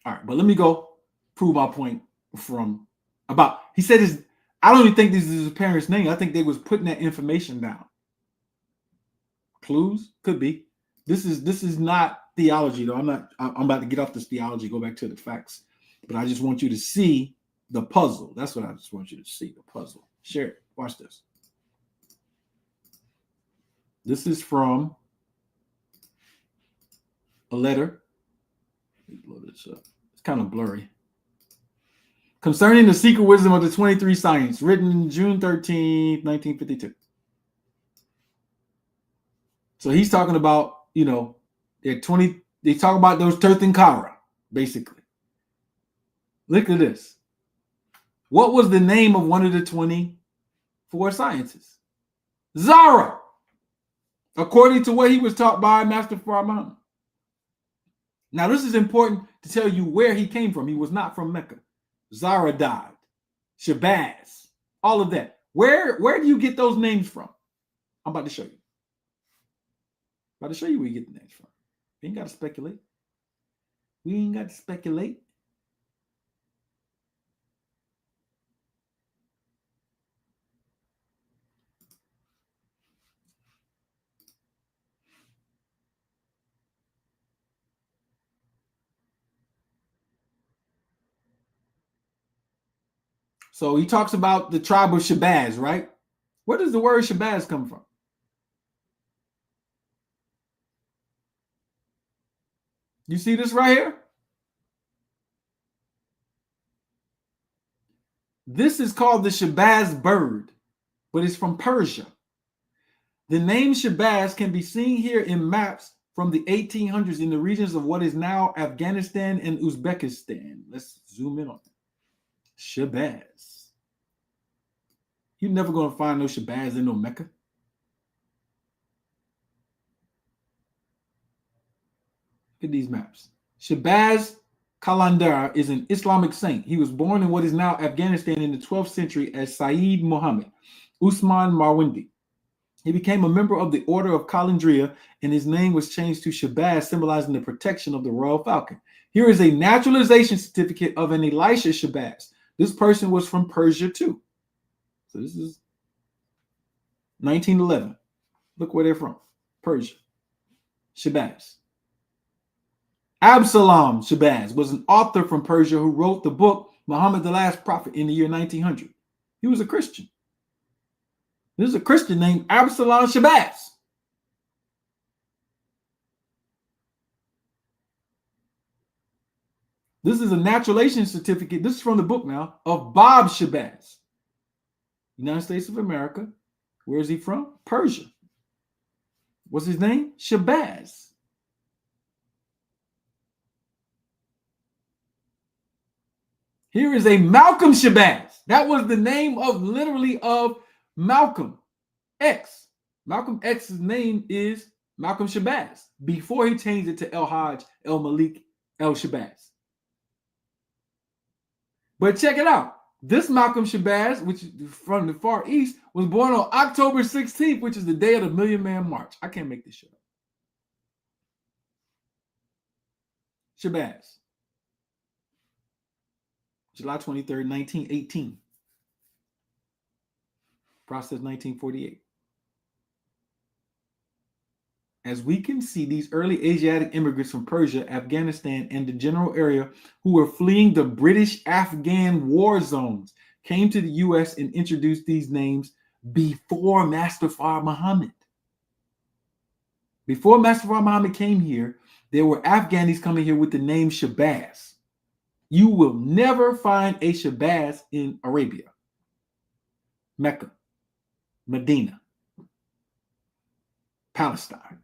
All right, but let me go prove my point from about, he said his, I don't even think this is his parents' name. I think they was putting that information down. Clues? Could be. This is not theology, though. I'm about to get off this theology, go back to the facts. But I just want you to see the puzzle. That's what I just want you to see, the puzzle. Share it. Watch this. This is from a letter. Let me blow this up. It's kind of blurry. Concerning the secret wisdom of the 23 science, written June 13th, 1952. So he's talking about, they talk about those Tirthankara, basically. Look at this. What was the name of one of the 24 sciences? Zara, according to what he was taught by Master Farah Muhammad. Now, this is important to tell you where he came from. He was not from Mecca. Zara died. Shabazz, all of that. Where do you get those names from? I'm about to show you. About to show you where you get the names from. We ain't got to speculate. We ain't got to speculate. So he talks about the tribe of Shabazz, right? Where does the word Shabazz come from? You see this right here? This is called the Shabazz bird, but it's from Persia. The name Shabazz can be seen here in maps from the 1800s in the regions of what is now Afghanistan and Uzbekistan. Let's zoom in on it. Shabazz. You're never going to find no Shabazz in no Mecca. Look at these maps. Shabazz Qalandar is an Islamic saint. He was born in what is now Afghanistan in the 12th century as Sayyid Muhammad Usman Marwindi. He became a member of the Order of Qalandria, and his name was changed to Shabazz, symbolizing the protection of the royal falcon. Here is a naturalization certificate of an Elisha Shabazz. This person was from Persia too. So this is 1911. Look where they're from. Persia. Shabazz. Absalom Shabazz was an author from Persia who wrote the book Muhammad the Last Prophet in the year 1900. He was a Christian. There's a Christian named Absalom Shabazz. This is a naturalization certificate. This is from the book now of Bob Shabazz. United States of America. Where is he from? Persia. What's his name? Shabazz. Here is a Malcolm Shabazz. That was the name of literally of Malcolm X. Malcolm X's name is Malcolm Shabazz before he changed it to El Hajj, El Malik, El Shabazz. But check it out. This Malcolm Shabazz, which is from the Far East, was born on October 16th, which is the day of the Million Man March. I can't make this shit up. Shabazz. July 23rd, 1918. Process 1948. As we can see, these early Asiatic immigrants from Persia, Afghanistan, and the general area who were fleeing the British-Afghan war zones came to the U.S. and introduced these names before Master Fard Muhammad. Before Master Fard Muhammad came here, there were Afghanis coming here with the name Shabazz. You will never find a Shabazz in Arabia, Mecca, Medina, Palestine.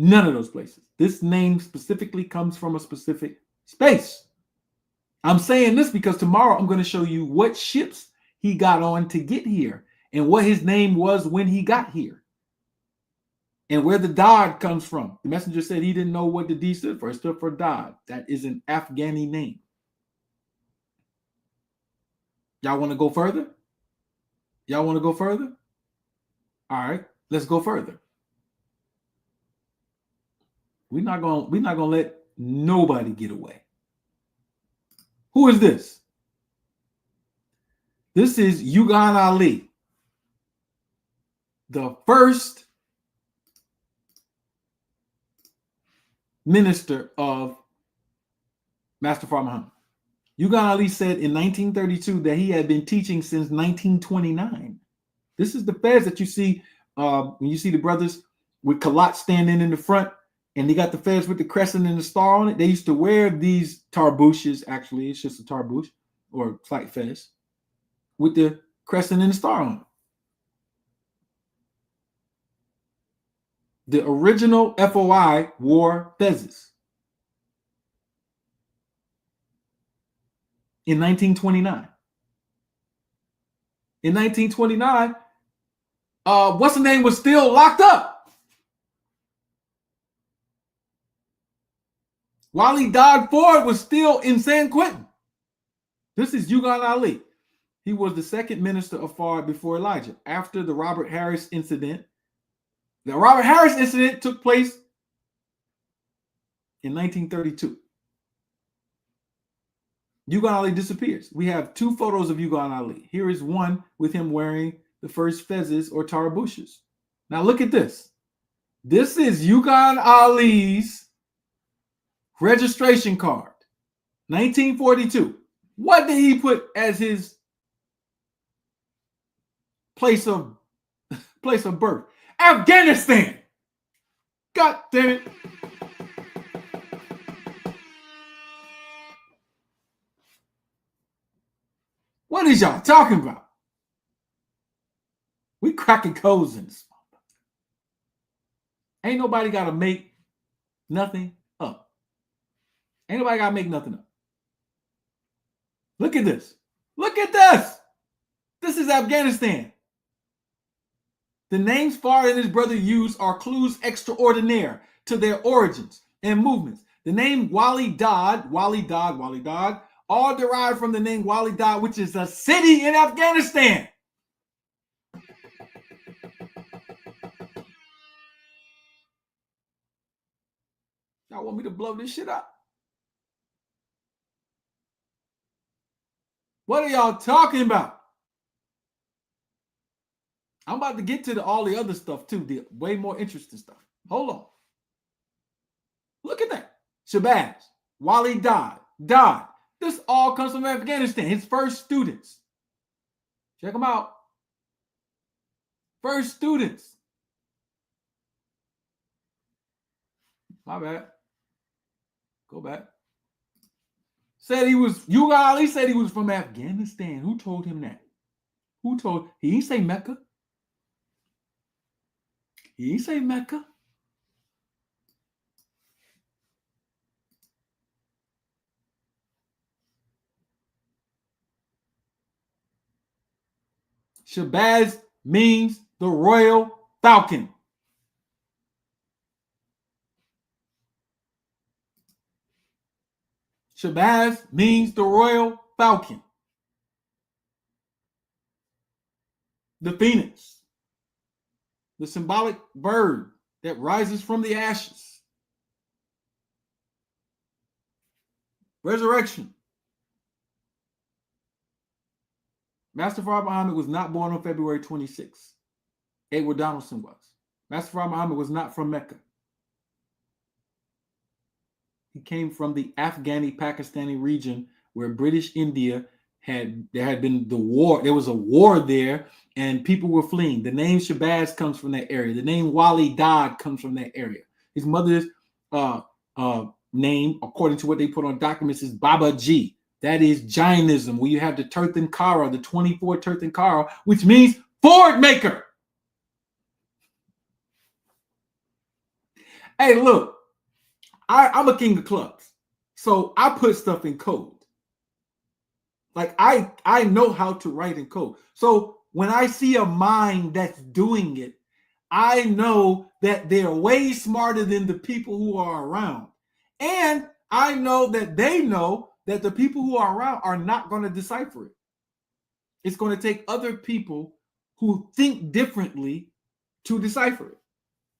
None of those places. This name specifically comes from a specific space. I'm saying this because tomorrow I'm going to show you what ships he got on to get here and what his name was when he got here and where the Dad comes from. The messenger said he didn't know what the D stood for. It stood for Dad. That is an Afghani name. Y'all want to go further? Y'all want to go further? All right, let's go further. We're not gonna let nobody get away. Who is this? This is Yugan Ali, the first minister of Master Fard Muhammad. Yugan Ali said in 1932 that he had been teaching since 1929. This is the fez that you see when you see the brothers with Kalat standing in the front, and they got the fez with the crescent and the star on it. They used to wear these tarbushes. Actually, it's just a tarbush or slight fez with the crescent and the star on it. The original FOI wore fezes in 1929. In 1929, what's the name was still locked up. Wally Dodd Ford was still in San Quentin. This is Yugan Ali. He was the second minister of Fard before Elijah. After the Robert Harris incident, the Robert Harris incident took place in 1932. Yugan Ali disappears. We have two photos of Yugan Ali. Here is one with him wearing the first fezes or tarbushes. Now look at this. This is Yugan Ali's registration card, 1942. What did he put as his place of birth? Afghanistan. God damn it. What is y'all talking about? We cracking codes in this. Ain't nobody got to make nothing up. Ain't nobody got to make nothing up. Look at this. Look at this. This is Afghanistan. The names Fard and his brother use are clues extraordinaire to their origins and movements. The name Wali Dad, all derived from the name Wali Dad, which is a city in Afghanistan. Y'all want me to blow this shit up? What are y'all talking about? I'm about to get to all the other stuff too, the way more interesting stuff. Hold on. Look at that. Shabazz, Wali Dad. This all comes from Afghanistan. His first students. Check them out. First students. My bad. Go back. Yugan Ali said he was from Afghanistan. Who told him that? Who told? He didn't say Mecca. He didn't say Mecca. Shabazz means the royal falcon. Shabazz means the royal falcon. The phoenix. The symbolic bird that rises from the ashes. Resurrection. Master Fard Muhammad was not born on February 26th. Edward Donaldson was. Master Fard Muhammad was not from Mecca. He came from the Afghani-Pakistani region where British India there had been the war. There was a war there, and people were fleeing. The name Shabazz comes from that area. The name Wali Dad comes from that area. His mother's name, according to what they put on documents, is Baba G. That is Jainism, where you have the Tirthankara, the 24 Tirthankara, which means Ford maker. Hey, look, I'm a king of clubs, so I put stuff in code. Like I know how to write in code. So when I see a mind that's doing it, I know that they're way smarter than the people who are around. And I know that they know that the people who are around are not going to decipher it. It's going to take other people who think differently to decipher it.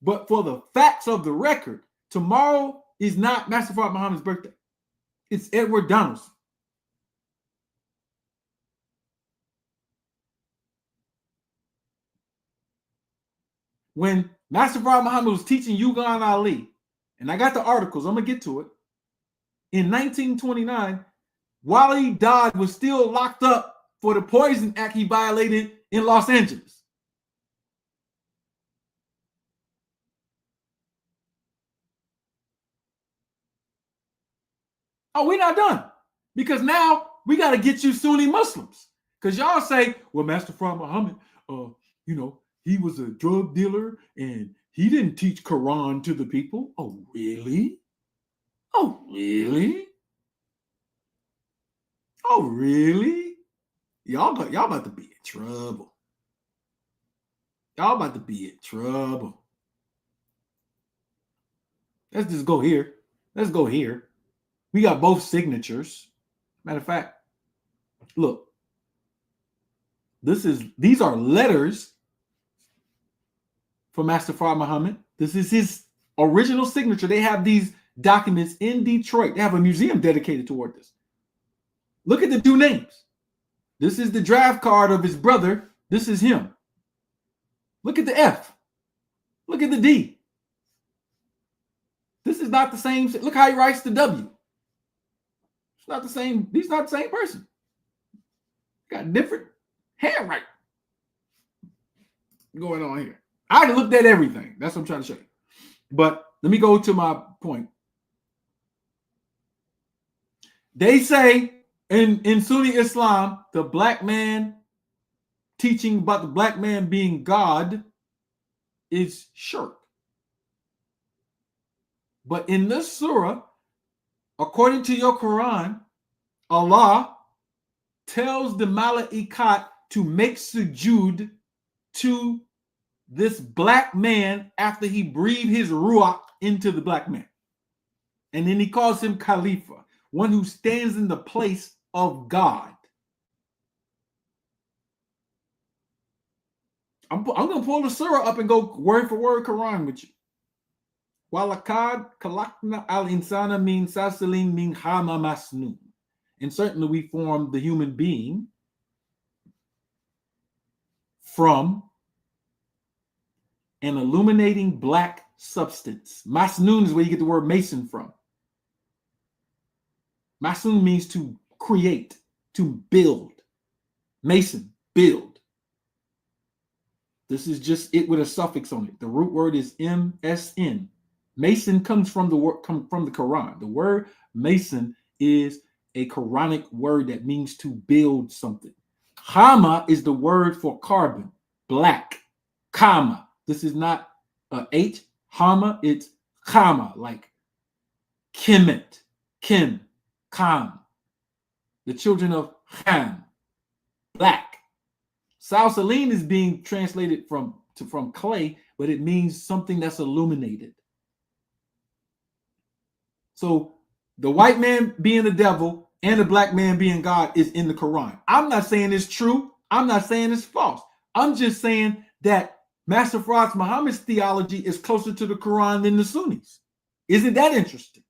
But for the facts of the record, tomorrow is not Master Fard Muhammad's birthday. It's Edward Donaldson. When Master Fard Muhammad was teaching Yugan Ali, and I got the articles, I'm going to get to it. In 1929, Wali Dad was still locked up for the Poison Act he violated in Los Angeles. Oh, we're not done. Because now we got to get you Sunni Muslims. Because y'all say, well, Master Fard Muhammad, he was a drug dealer and he didn't teach Quran to the people. Oh, really? Oh, really? Oh, really? Y'all about to be in trouble. Y'all about to be in trouble. Let's just go here. Let's go here. We got both signatures. Matter of fact, look. These are letters for Master Fard Muhammad. This is his original signature. They have these documents in Detroit. They have a museum dedicated toward this. Look at the two names. This is the draft card of his brother. This is him. Look at the F. Look at the D. This is not the same. Look how he writes the W. It's not the same. He's not the same person. Got different handwriting going on here. I looked at everything. That's what I'm trying to show you. But let me go to my point. They say in Sunni Islam, the black man teaching about the black man being God is shirk. But in this surah, according to your Quran, Allah tells the Mala'ikat to make sujood to this black man after he breathed his ruach into the black man. And then he calls him Khalifa, one who stands in the place of God. I'm going to pull the surah up and go word for word Quran with you. Walakad kalakna al insana min sasilin min hama masnun. And certainly we formed the human being from an illuminating black substance. Masnun is where you get the word mason from. Masnun means to create, to build. Mason, build. This is just it with a suffix on it. The root word is MSN. Mason comes from the Quran. The word mason is a Quranic word that means to build something. Hama is the word for carbon, black. Kama. This is not a H. Hama, it's Kama, like Kemet, Kim, Kam. The children of Ham, black. Salsaline is being translated from clay, but it means something that's illuminated. So the white man being the devil and the black man being God is in the Quran. I'm not saying it's true. I'm not saying it's false. I'm just saying that Master Fard's Muhammad's theology is closer to the Quran than the Sunnis. Isn't that interesting?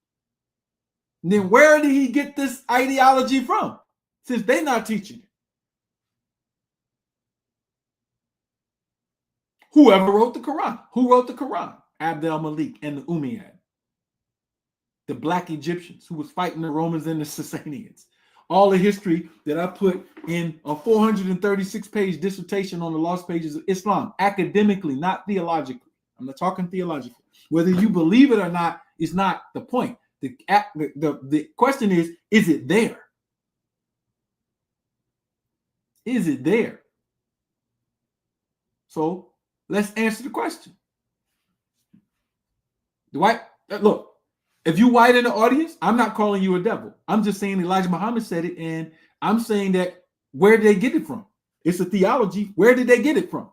And then where did he get this ideology from? Since they're not teaching it. Whoever wrote the Quran. Who wrote the Quran? Abd al-Malik and the Umayyad. The black Egyptians who was fighting the Romans and the Sasanians. All the history that I put in a 436-page dissertation on the lost pages of Islam, academically, not theologically. I'm not talking theologically. Whether you believe it or not is not the point. The question is it there? Is it there? So let's answer the question. Look, if you white in the audience, I'm not calling you a devil. I'm just saying Elijah Muhammad said it, and I'm saying that where did they get it from? It's a theology. Where did they get it from?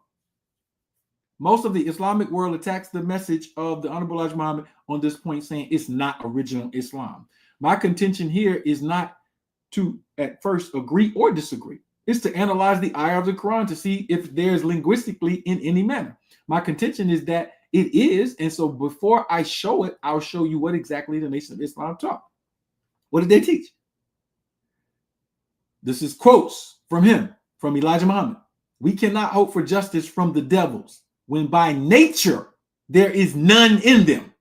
Most of the Islamic world attacks the message of the Honorable Elijah Muhammad on this point, saying it's not original Islam. My contention here is not to at first agree or disagree. It's to analyze the ayah of the Quran to see if there's linguistically in any manner. My contention is that it is, and so before I show it, I'll show you what exactly the Nation of Islam taught. What did they teach? This is quotes from him, from Elijah Muhammad. We cannot hope for justice from the devils, when by nature there is none in them.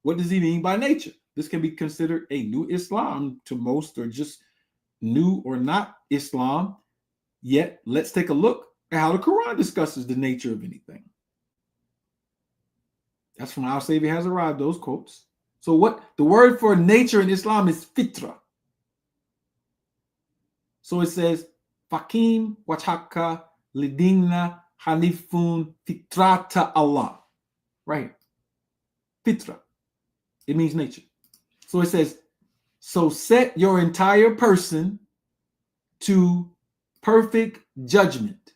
What does he mean by nature? This can be considered a new Islam to most, or just new or not Islam. Yet, let's take a look at how the Quran discusses the nature of anything. That's from Our Savior Has Arrived, those quotes. So what the word for nature in Islam is fitra. So it says, Fakim wachaka lidina hanifun fitrata Allah. Right here. Fitra. It means nature. So it says, so set your entire person to perfect judgment.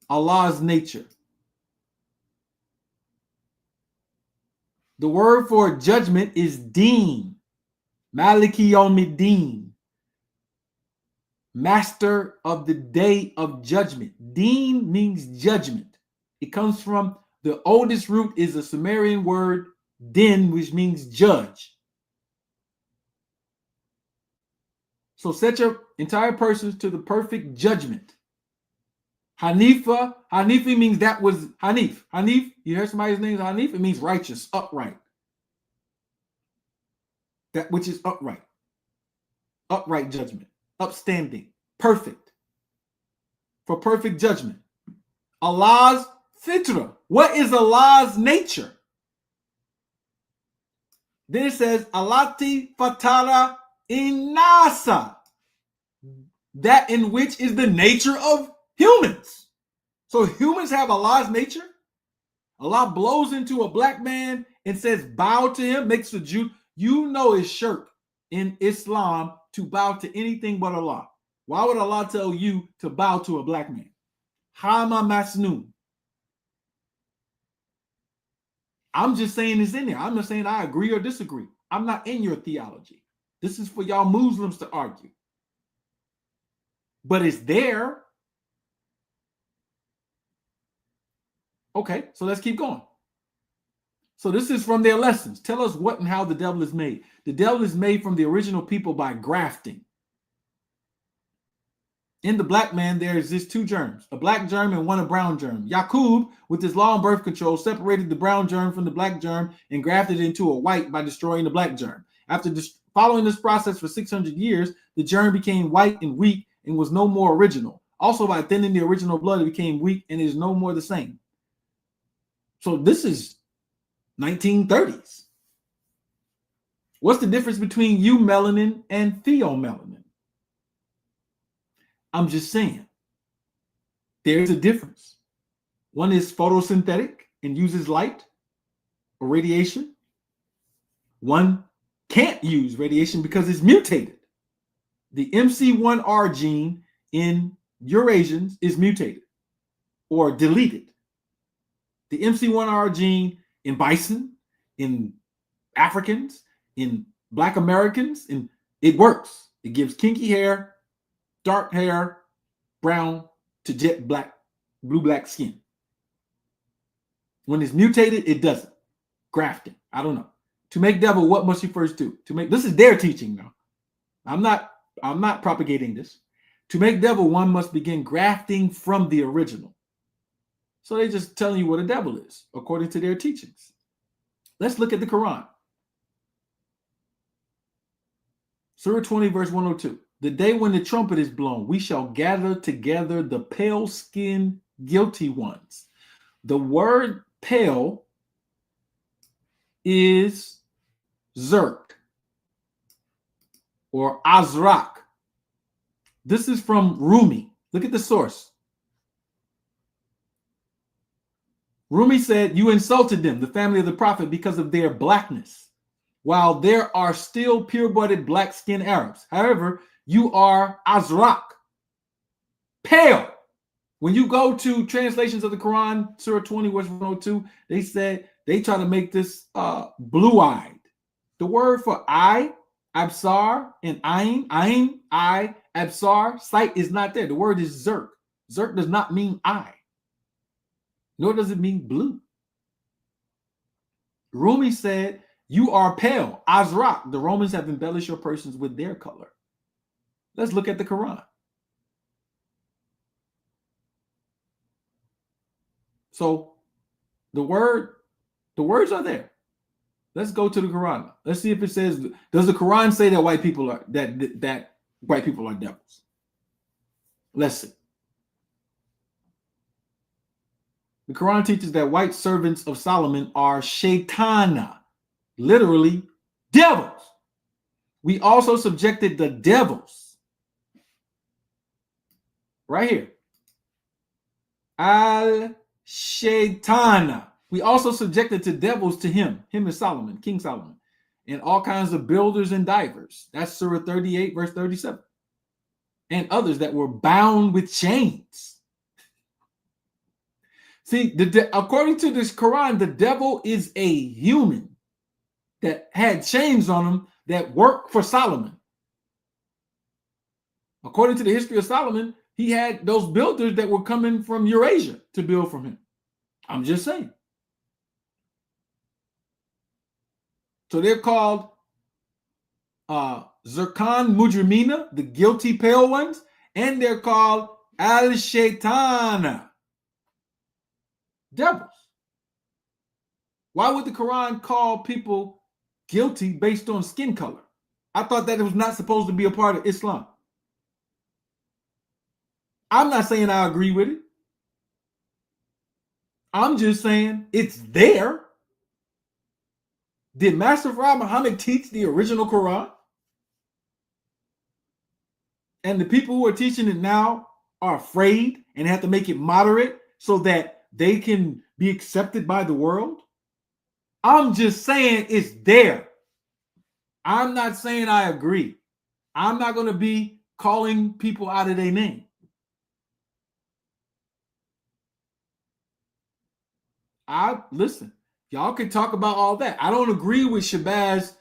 Allah's nature. The word for judgment is deen. Maliki yawmiddin. Master of the day of judgment. Deen means judgment. It comes from the oldest root is a Sumerian word, din, which means judge. So set your entire person to the perfect judgment. Hanifa means that was Hanif. Hanif, you heard somebody's name is Hanif? It means righteous, upright. That which is upright. Upright judgment. Upstanding. Perfect. For perfect judgment. Allah's fitra. What is Allah's nature? Then it says, Alati fatara inasa. That in which is the nature of humans. So humans have Allah's nature. Allah blows into a black man and says, bow to him, makes a Jew. You know it's shirk in Islam to bow to anything but Allah. Why would Allah tell you to bow to a black man? Hama masnoon. I'm just saying it's in there. I'm not saying I agree or disagree. I'm not in your theology. This is for y'all Muslims to argue. But it's there. Okay, so let's keep going. So this is from their lessons. Tell us what and how the devil is made. The devil is made from the original people by grafting. In the black man, there exists two germs, a black germ and one a brown germ. Yakub, with his law on birth control, separated the brown germ from the black germ and grafted it into a white by destroying the black germ. After following this process for 600 years, the germ became white and weak and was no more original. Also, by thinning the original blood, it became weak and is no more the same. So this is 1930s. What's the difference between eumelanin and pheomelanin? I'm just saying, there's a difference. One is photosynthetic and uses light or radiation. One can't use radiation because it's mutated. The MC1R gene in Eurasians is mutated or deleted. The MC1R gene in bison, in Africans, in Black Americans, and it works. It gives kinky hair, dark hair, brown to jet black, blue-black skin. When it's mutated, it doesn't. Grafting. I don't know. To make devil, what must you first do? To make, this is their teaching now. I'm not propagating this. To make devil, one must begin grafting from the original. So they're just telling you what a devil is, according to their teachings. Let's look at the Quran. Surah 20, verse 102. The day when the trumpet is blown, we shall gather together the pale-skinned guilty ones. The word pale is zerk or azrak. This is from Rumi. Look at the source. Rumi said, you insulted them, the family of the Prophet, because of their blackness, while there are still pure-blooded black-skinned Arabs. However, you are azrak, pale. When you go to translations of the Quran, Surah 20, verse 102, they said they try to make this blue-eyed. The word for eye, absar, and ayn, eye, absar, sight is not there. The word is zerk. Zerk does not mean eye, nor does it mean blue. Rumi said, you are pale, azrak. The Romans have embellished your persons with their color. Let's look at the Quran. So the words are there. Let's go to the Quran. Let's see if it says, does the Quran say that white people are that white people are devils? Let's see. The Quran teaches that white servants of Solomon are shaitana, literally devils. We also subjected the devils, right here, al-shaitana. We also subjected to devils to him is Solomon, King Solomon, and all kinds of builders and divers. That's Surah 38, verse 37. And others that were bound with chains. See, according to this Quran, the devil is a human that had chains on him that worked for Solomon. According to the history of Solomon, he had those builders that were coming from Eurasia to build from him. I'm just saying. So they're called Zirkan Mujrimina, the guilty pale ones, and they're called Al-Shaitana, devils. Why would the Quran call people guilty based on skin color? I thought that it was not supposed to be a part of Islam. I'm not saying I agree with it. I'm just saying it's there. Did Master Farah Muhammad teach the original Quran? And the people who are teaching it now are afraid and have to make it moderate so that they can be accepted by the world? I'm just saying it's there. I'm not saying I agree. I'm not going to be calling people out of their name. Listen, y'all can talk about all that. I don't agree with Shabazz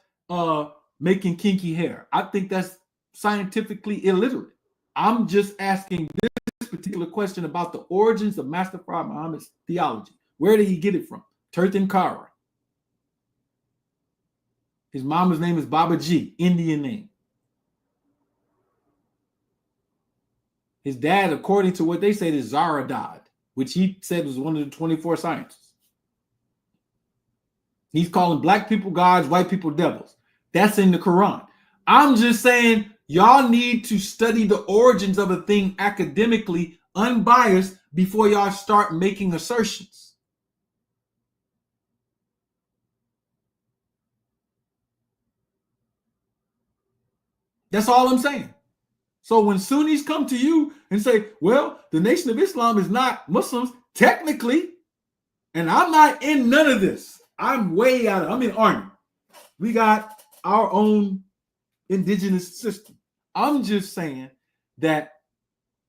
making kinky hair. I think that's scientifically illiterate. I'm just asking this particular question about the origins of Master Farah Muhammad's theology. Where did he get it from? Tirthankara. His mama's name is Baba G, Indian name. His dad, according to what they said, is Zaradad, which he said was one of the 24 sciences. He's calling black people gods, white people devils. That's in the Quran. I'm just saying y'all need to study the origins of a thing academically, unbiased, before y'all start making assertions. That's all I'm saying. So when Sunnis come to you and say, well, the Nation of Islam is not Muslims, technically, and I'm not in none of this. I'm way out of, I'm in Army. We got our own indigenous system. I'm just saying that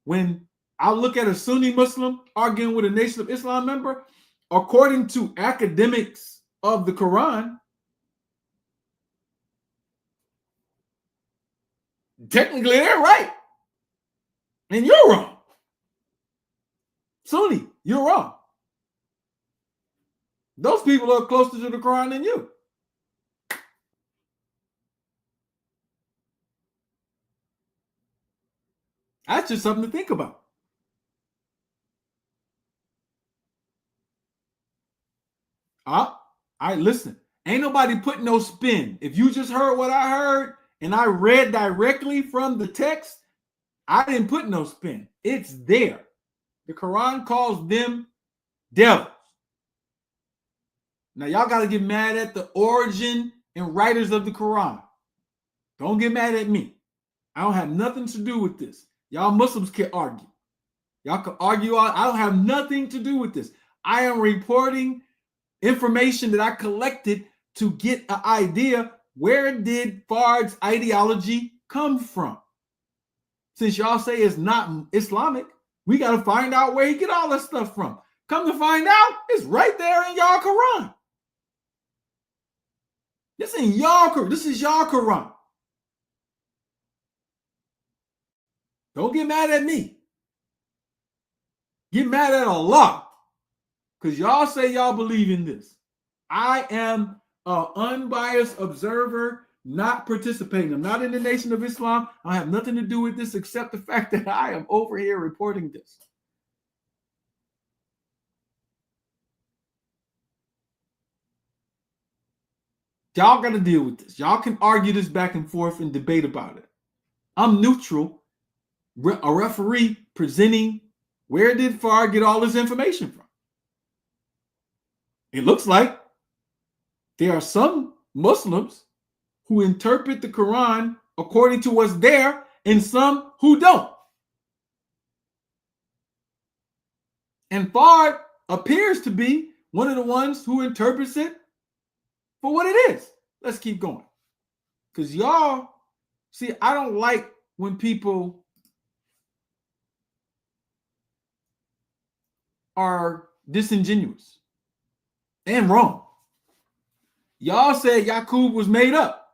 when I look at a Sunni Muslim arguing with a Nation of Islam member, according to academics of the Quran, technically they're right. And you're wrong. Sunni, you're wrong. Those people are closer to the Quran than you. That's just something to think about. All right, listen. Ain't nobody putting no spin. If you just heard what I heard and I read directly from the text, I didn't put no spin. It's there. The Quran calls them devils. Now, y'all got to get mad at the origin and writers of the Quran. Don't get mad at me. I don't have nothing to do with this. Y'all Muslims can argue. Y'all can argue. I don't have nothing to do with this. I am reporting information that I collected to get an idea, where did Fard's ideology come from? Since y'all say it's not Islamic, we got to find out where he get all that stuff from. Come to find out, it's right there in y'all Quran. This is y'all Quran. Don't get mad at me. Get mad at Allah. Because y'all say y'all believe in this. I am an unbiased observer, not participating. I'm not in the Nation of Islam. I have nothing to do with this except the fact that I am over here reporting this. Y'all got to deal with this. Y'all can argue this back and forth and debate about it. I'm neutral, a referee presenting where did Fard get all this information from. It looks like there are some Muslims who interpret the Quran according to what's there and some who don't. And Fard appears to be one of the ones who interprets it for what it is. Let's keep going. Because y'all, see, I don't like when people are disingenuous and wrong. Y'all said Yakub was made up.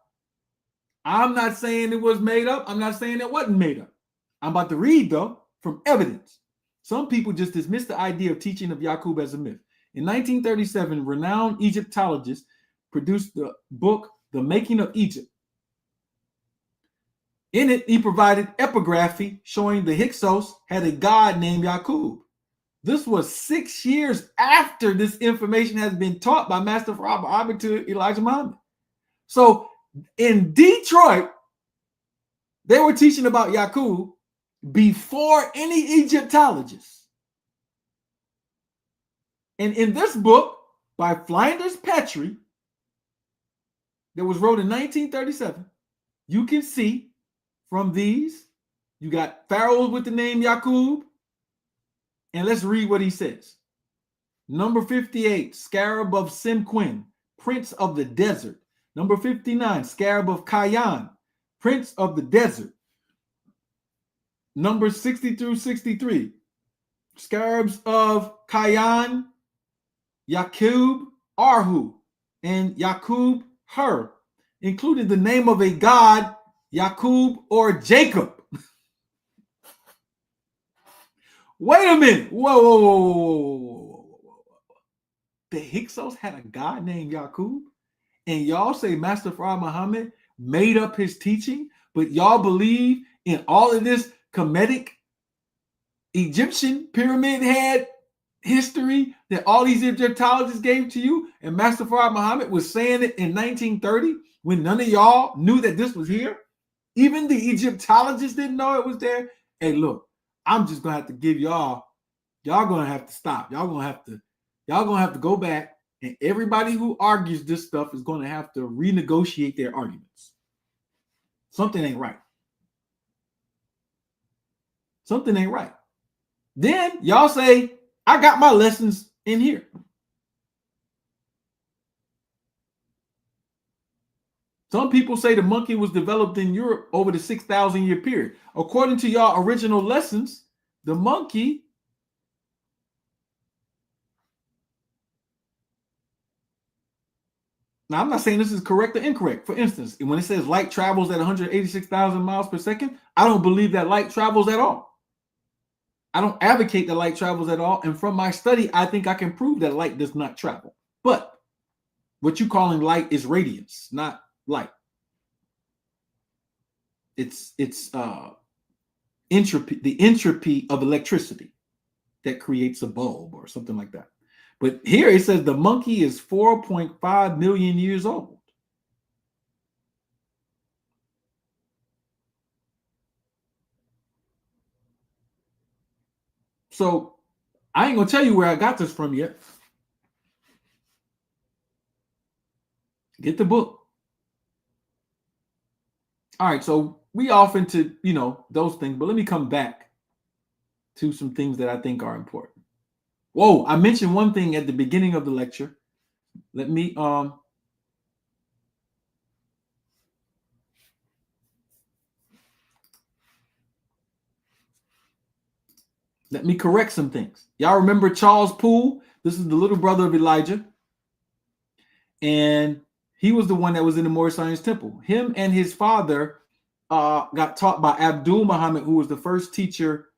I'm not saying it was made up. I'm not saying it wasn't made up. I'm about to read, though, from evidence. Some people just dismiss the idea of teaching of Yakub as a myth. In 1937, renowned Egyptologist produced the book, The Making of Egypt. In it, he provided epigraphy showing the Hyksos had a god named Yakub. This was 6 years after this information has been taught by Master Farad Muhammad to Elijah Muhammad. So in Detroit, they were teaching about Yakub before any Egyptologists. And in this book by Flinders Petrie, that was wrote in 1937, you can see from these, you got pharaohs with the name Yakub. And let's read what he says. Number 58, Scarab of Simquin, Prince of the Desert. Number 59, Scarab of Kayan, Prince of the Desert. Number 60 through 63, Scarabs of Kayan, Yakub, Arhu, and Yakub, Her, including the name of a god, Yakub or Jacob. Wait a minute. Whoa. The Hyksos had a god named Yakub, and y'all say Master Farad Muhammad made up his teaching, but y'all believe in all of this Kemetic Egyptian pyramid head history that all these Egyptologists gave to you, and Master Farad Muhammad was saying it in 1930 when none of y'all knew that this was here? Even the Egyptologists didn't know it was there. Hey, look, I'm just gonna have to give y'all gonna have to stop. Y'all gonna have to go back, and everybody who argues this stuff is gonna have to renegotiate their arguments. Something ain't right. Something ain't right. Then y'all say, I got my lessons in here. Some people say the monkey was developed in Europe over the 6,000 year period. According to y'all original lessons, the monkey now, I'm not saying this is correct or incorrect. For instance, when it says light travels at 186,000 miles per second, I don't believe that light travels at all. I don't advocate that light travels at all. And from my study, I think I can prove that light does not travel. But what you calling light is radiance, not light. It's entropy, the entropy of electricity that creates a bulb or something like that. But here it says the monkey is 4.5 million years old. So I ain't gonna tell you where I got this from yet. Get the book. All right, so we off into, those things, but let me come back to some things that I think are important. Whoa, I mentioned one thing at the beginning of the lecture. Let me correct some things. Y'all remember Charles Poole? This is the little brother of Elijah. And he was the one that was in the Moorish Science temple. Him and his father got taught by Abdul Muhammad, who was the first teacher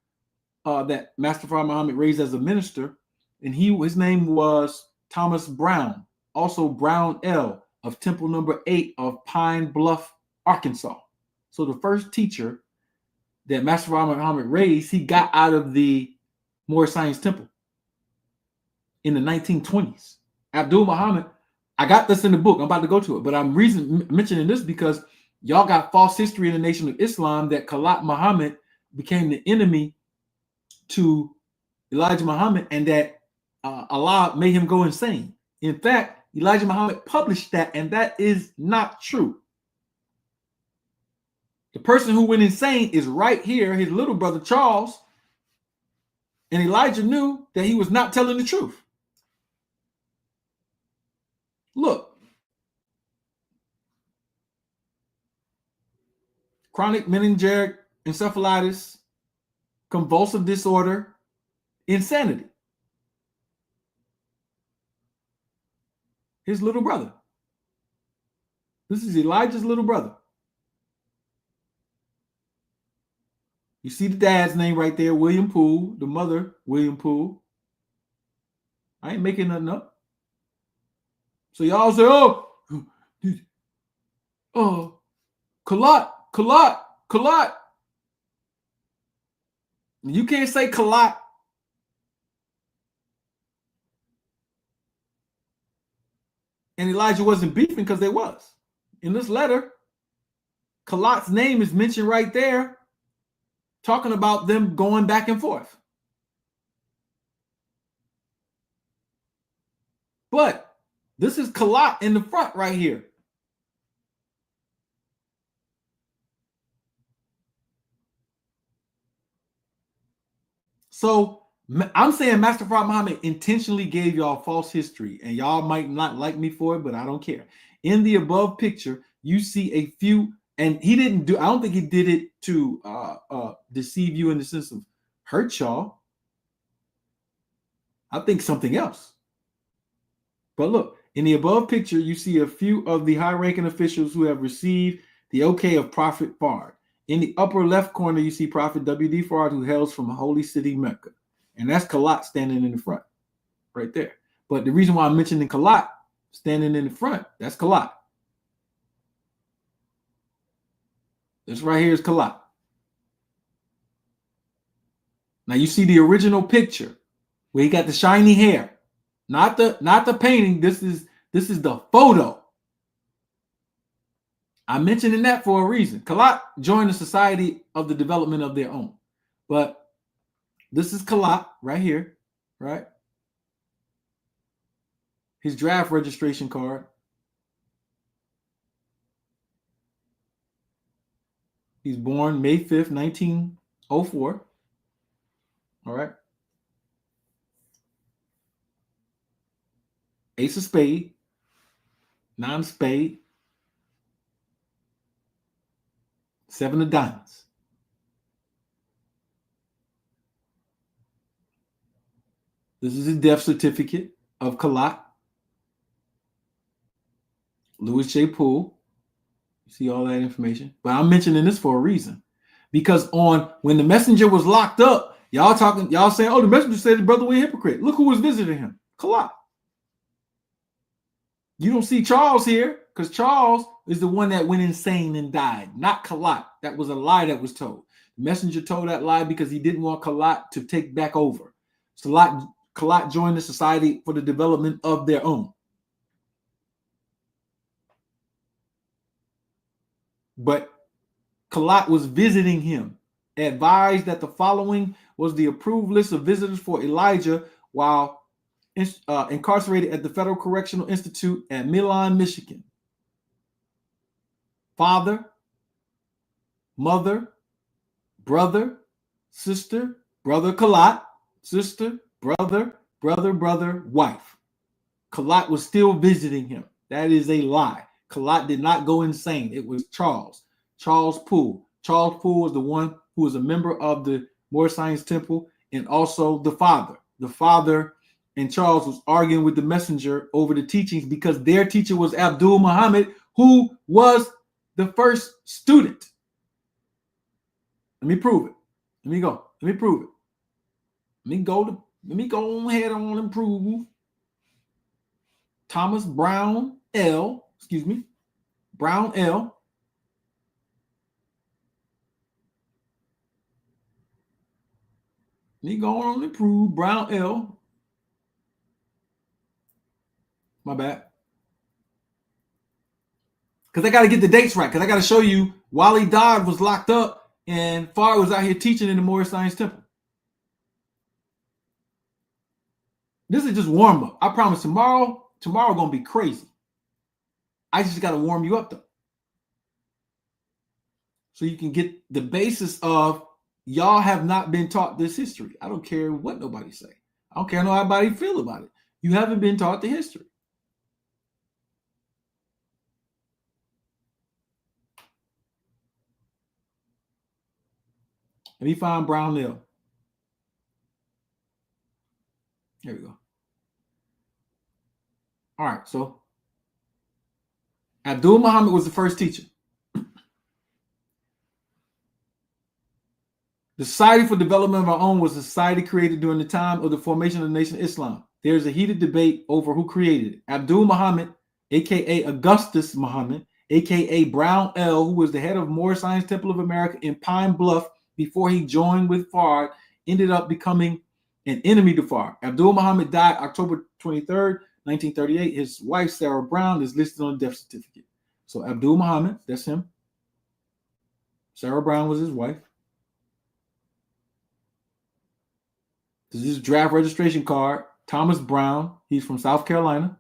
that Master Fard Muhammad raised as a minister. And his name was Thomas Brown, also Brown L. of Temple number 8 of Pine Bluff, Arkansas. So the first teacher that Master Fard Muhammad raised, he got out of the Moorish Science temple in the 1920s. Abdul Muhammad, I got this in the book. I'm about to go to it, but I'm mentioning this because y'all got false history in the Nation of Islam that Khalat Muhammad became the enemy to Elijah Muhammad and that Allah made him go insane. In fact, Elijah Muhammad published that, and that is not true. The person who went insane is right here, his little brother Charles, and Elijah knew that he was not telling the truth. Look, chronic meningitis encephalitis, convulsive disorder, insanity. His little brother. This is Elijah's little brother. You see the dad's name right there, William Poole, the mother, William Poole. I ain't making nothing up. So y'all say, Khalat. You can't say Khalat. And Elijah wasn't beefing because there was. In this letter, Khalat's name is mentioned right there, talking about them going back and forth. But this is Khalat in the front right here. So I'm saying Master Fard Muhammad intentionally gave y'all false history, and y'all might not like me for it, but I don't care. In the above picture, you see a few, and he didn't do, I don't think he did it to deceive you in the sense of hurt y'all. I think something else. But look, in the above picture, you see a few of the high-ranking officials who have received the okay of Prophet Fard. In the upper left corner, you see Prophet W.D. Fard, who hails from holy city Mecca. And that's Khalat standing in the front, right there. But the reason why I'm mentioning Khalat standing in the front, that's Khalat. This right here is Khalat. Now you see the original picture where he got the shiny hair. Not the painting. This is the photo. I'm mentioning that for a reason. Khalat joined the Society of the Development of Their Own. But this is Khalat right here, right? His draft registration card. He's born May 5th, 1904. All right. Ace of spade, nine of spade, seven of diamonds. This is the death certificate of Kalat, Louis J. Poole. You see all that information. But I'm mentioning this for a reason. Because when the messenger was locked up, y'all saying, oh, the messenger said the brother was a hypocrite. Look who was visiting him. Kalat. You don't see Charles here, because Charles is the one that went insane and died, not Kalat. That was a lie that was told. The messenger told that lie because he didn't want Kalat to take back over. So Kalat joined the society for the development of their own. But Kalat was visiting him, advised that the following was the approved list of visitors for Elijah while incarcerated at the Federal Correctional Institute at Milan, Michigan. Father, mother, brother, sister, brother Kalat, sister, brother, wife. Kalat was still visiting him. That is a lie. Kalat did not go insane. It was Charles Poole. Charles Poole was the one who was a member of the Moorish Science Temple, and also the father. The father and Charles was arguing with the messenger over the teachings because their teacher was Abdul Muhammad, who was the first student. Let me prove it. Let me prove it. Let me go ahead on and prove Thomas Brown L. Brown L. Let me go on and prove Brown L. My bad. Because I got to get the dates right. Because I got to show you Wali Dodd was locked up and Farr was out here teaching in the Moorish Science Temple. This is just warm up. I promise tomorrow going to be crazy. I just got to warm you up though. So you can get the basis of y'all have not been taught this history. I don't care what nobody say. I don't care how nobody feel about it. You haven't been taught the history. Let me find Brownell. There we go. All right, so Abdul Muhammad was the first teacher. The Society for Development of Our Own was a society created during the time of the formation of the Nation of Islam. There's a heated debate over who created it. Abdul Muhammad, a.k.a. Augustus Muhammad, a.k.a. Brown L., who was the head of Moorish Science Temple of America in Pine Bluff before he joined with Farr, ended up becoming an enemy to Farr. Abdul Muhammad died October 23rd, 1938. His wife, Sarah Brown, is listed on the death certificate. So Abdul Muhammad, that's him. Sarah Brown was his wife. This is his draft registration card. Thomas Brown, he's from South Carolina.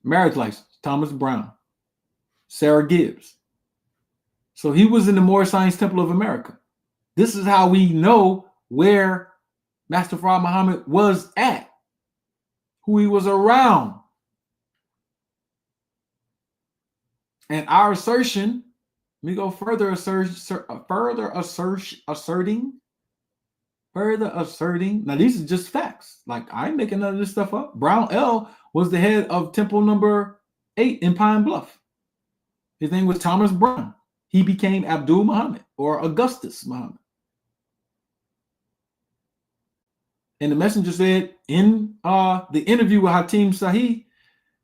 Marriage license, Thomas Brown. Sarah Gibbs. So he was in the Moorish Science Temple of America. This is how we know where Master Farah Muhammad was at, who he was around. And our assertion, let me go further asserting. Now, these are just facts. Like, I ain't making none of this stuff up. Brown L. was the head of Temple number 8 in Pine Bluff. His name was Thomas Brown. He became Abdul Muhammad or Augustus Muhammad. And the messenger said in the interview with Hatim Sahih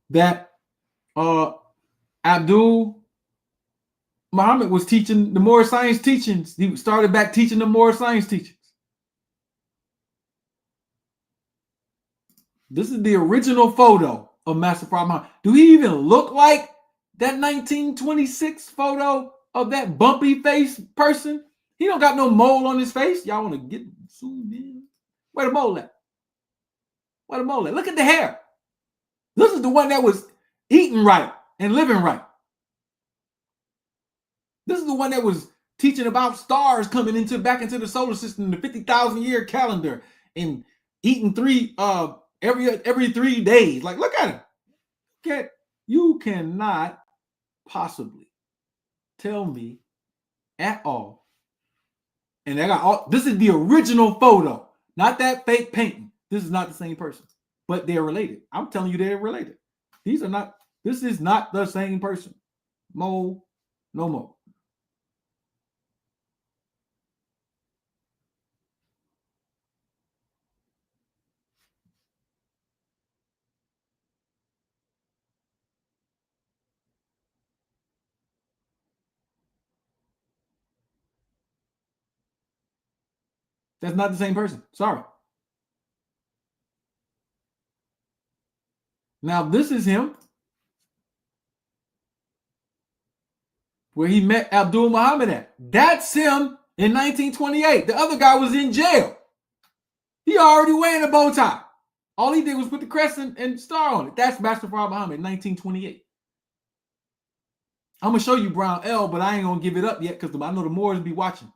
that Abdul Muhammad was teaching the Moorish Science teachings. He started back teaching the Moorish Science teachings. This is the original photo of Master Farah Muhammad. Do he even look like that 1926 photo of that bumpy face person? He don't got no mole on his face. Y'all want to get zoomed in? Where the mole at? Where the mole at? Look at the hair. Look is the one that was eating right and living right. This is the one that was teaching about stars coming back into the solar system, the 50,000 year calendar, and eating every 3 days. Like, look at him. You cannot possibly tell me at all. And I got all. This is the original photo, not that fake painting. This is not the same person, but they're related. I'm telling you, they're related. These are not. This is not the same person. No more. That's not the same person. Sorry. Now, this is him where he met Abdul Muhammad at. That's him in 1928. The other guy was in jail. He already wearing a bow tie. All he did was put the crescent and star on it. That's Master Fard Muhammad in 1928. I'm going to show you Brown L, but I ain't going to give it up yet because I know the Moors be watching.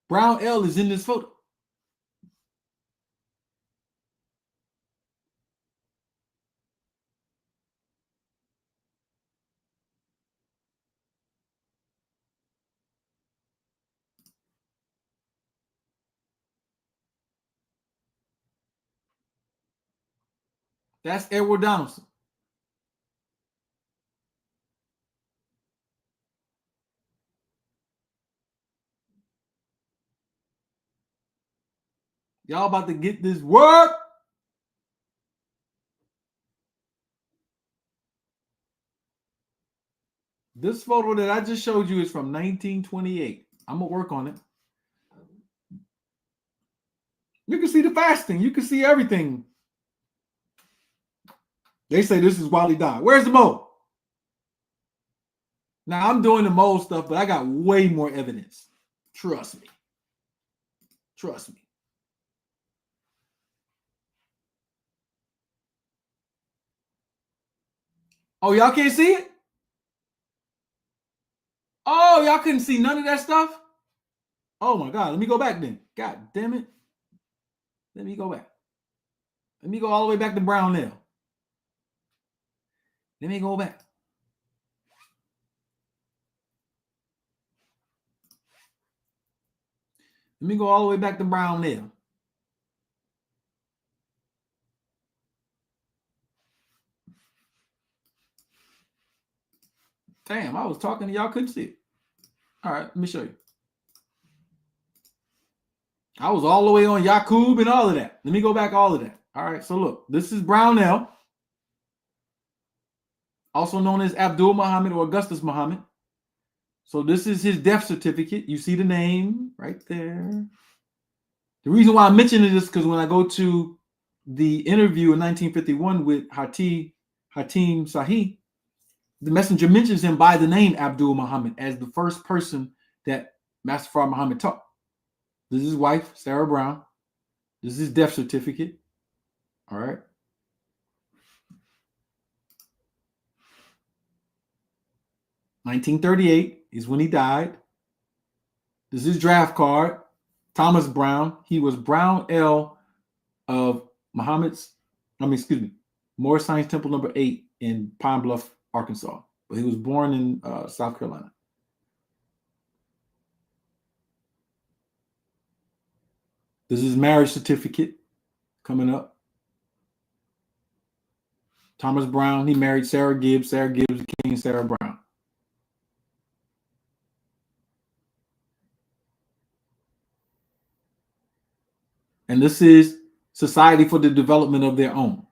Brown L is in this photo. That's Edward Donaldson. Y'all about to get this work. This photo that I just showed you is from 1928. I'm going to work on it. You can see the fasting. You can see everything. They say this is while he died. Where's the mole? Now, I'm doing the mole stuff, but I got way more evidence. Trust me. Trust me. Oh, y'all can't see it? Oh, y'all couldn't see none of that stuff? Oh, my God. Let me go back then. God damn it. Let me go back. Let me go all the way back to Brownell. Let me go back. Let me go all the way back to Brownell. Damn, I was talking to y'all, couldn't see it. All right, let me show you. I was all the way on Yakub and all of that. Let me go back all of that. All right, so look, this is Brownell, also known as Abdul Muhammad or Augustus Muhammad. So this is his death certificate. You see the name right there. The reason why I'm mentioning this is because when I go to the interview in 1951 with Hatim Sahih, the messenger mentions him by the name Abdul Muhammad as the first person that Master Fard Muhammad taught. This is his wife, Sarah Brown. This is his death certificate. All right. (1938) is when he died. This is his draft card. Thomas Brown. He was Brown L of Moorish Science Temple number 8 in Pine Bluff, Arkansas. But he was born in South Carolina. This is his marriage certificate coming up. Thomas Brown, he married Sarah Gibbs. Sarah Gibbs became Sarah Brown. And this is Society for the Development of Their Own.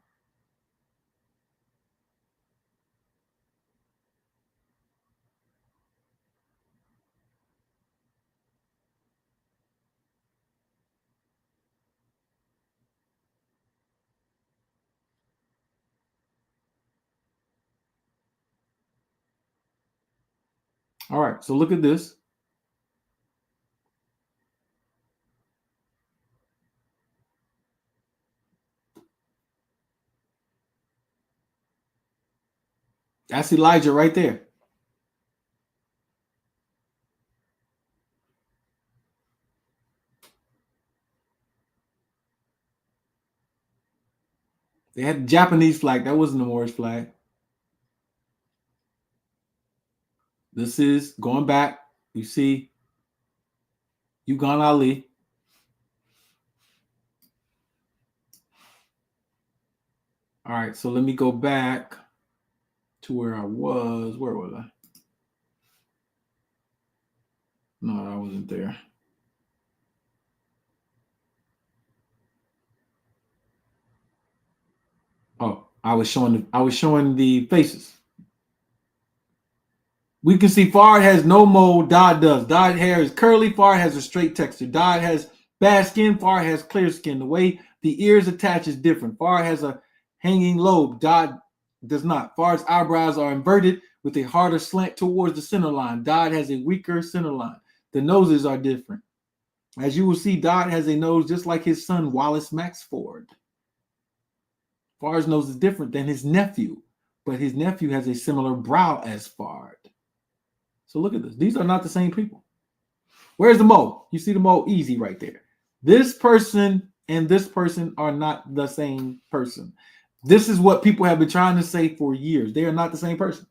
All right, so look at this. That's Elijah right there. They had the Japanese flag. That wasn't the Moorish flag. This is going back. You see Ugan Ali. All right, so let me go back to where I was. Where was I? No, I wasn't there. Oh, I was showing the faces. We can see Fard has no mold, Dodd does. Dodd hair is curly, Fard has a straight texture. Dodd has bad skin, Fard has clear skin. The way the ears attach is different. Fard has a hanging lobe, Dodd does not. Fard's eyebrows are inverted with a harder slant towards the center line. Dodd has a weaker center line. The noses are different. As you will see, Dodd has a nose just like his son, Wallace Max Ford. Fard's nose is different than his nephew, but his nephew has a similar brow as Fard. So look at this. These are not the same people. Where's the mole? You see the mole easy right there. This person and this person are not the same person. This is what people have been trying to say for years. They are not the same person.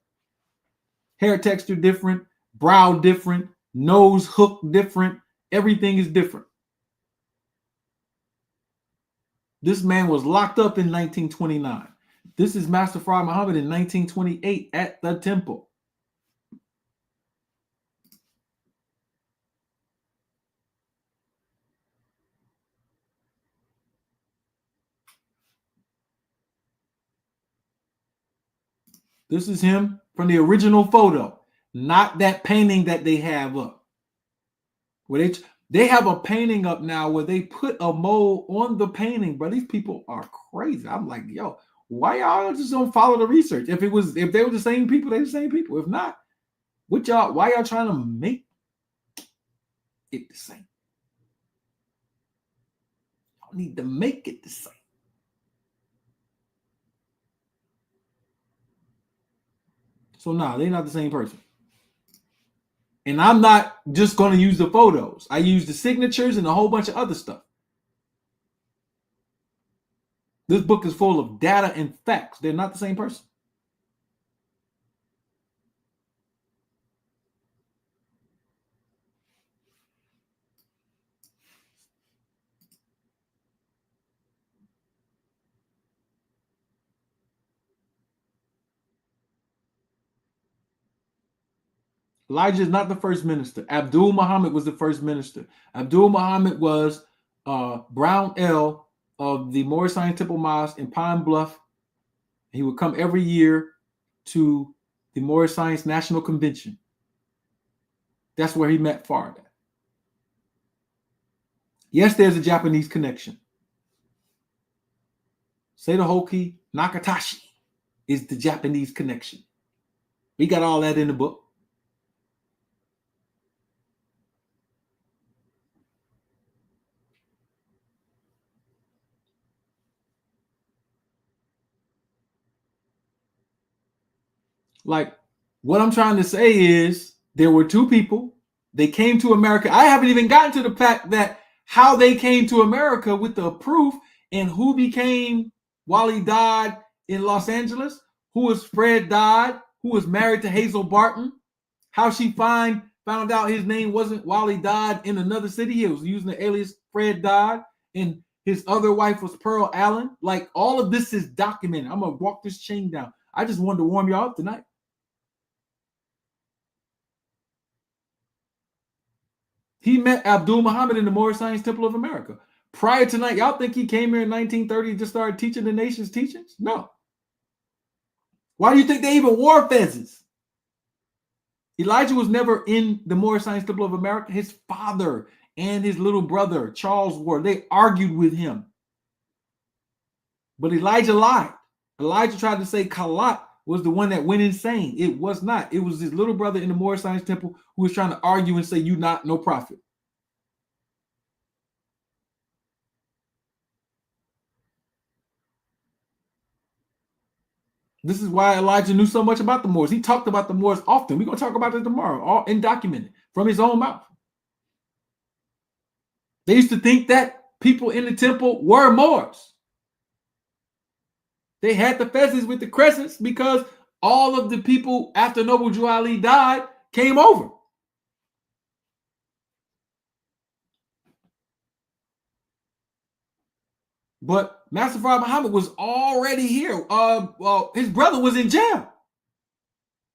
Hair texture different, brow different, nose hook different. Everything is different. This man was locked up in 1929. This is Master Fard Muhammad in 1928 at the temple. This is him from the original photo, not that painting that they have up. Where they have a painting up now where they put a mold on the painting, but these people are crazy. I'm like, yo, why y'all just don't follow the research? If they were the same people, they're the same people. If not, why y'all trying to make it the same? Y'all need to make it the same. So they're not the same person. And I'm not just going to use the photos. I use the signatures and a whole bunch of other stuff. This book is full of data and facts. They're not the same person. Elijah is not the first minister. Abdul Muhammad was the first minister. Abdul Muhammad was Brown L of the Moorish Science Temple Mosque in Pine Bluff. He would come every year to the Moorish Science National Convention. That's where he met Fard. Yes, there's a Japanese connection. Seidahoki Nakatashi is the Japanese connection. We got all that in the book. Like, what I'm trying to say is there were two people. They came to America. I haven't even gotten to the fact that how they came to America with the proof and who became Wally Dodd in Los Angeles, who was Fred Dodd, who was married to Hazel Barton, how she found out his name wasn't Wally Dodd in another city. He was using the alias Fred Dodd, and his other wife was Pearl Allen. Like, all of this is documented. I'm going to walk this chain down. I just wanted to warm y'all up tonight. He met Abdul Muhammad in the Moorish Science Temple of America. Prior to night, y'all think he came here in 1930 and just started teaching the nation's teachings? No. Why do you think they even wore fezzes? Elijah was never in the Moorish Science Temple of America. His father and his little brother, Charles Ward, they argued with him. But Elijah lied. Elijah tried to say Kalat was the one that went insane. It was not. It was his little brother in the Moorish Science Temple who was trying to argue and say, you not no prophet. This is why Elijah knew so much about the Moors. He talked about the Moors often. We're going to talk about it tomorrow, all undocumented from his own mouth. They used to think that people in the temple were Moors. They had the fezzes with the crescents because all of the people after Noble Drew Ali died came over. But Master Fard Muhammad was already here. His brother was in jail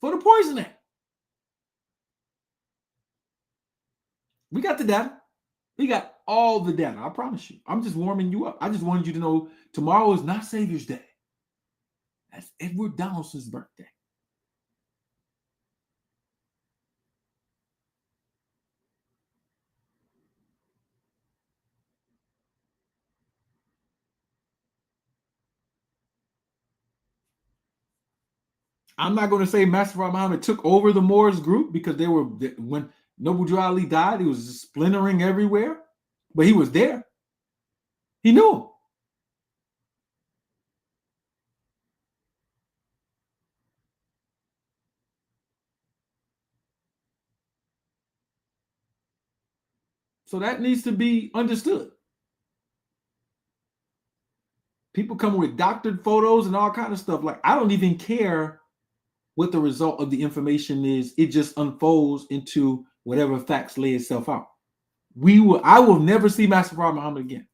for the Poison Act. We got the data. We got all the data. I promise you. I'm just warming you up. I just wanted you to know tomorrow is not Savior's Day. That's Edward Donaldson's birthday. I'm not going to say Master Fard Muhammad took over the Moors group because they were, when Noble Drew Ali died, he was splintering everywhere, but he was there. He knew him. So that needs to be understood. People come with doctored photos and all kind of stuff. Like, I don't even care what the result of the information is. It just unfolds into whatever facts lay itself out. I will never see Master Fard Muhammad again.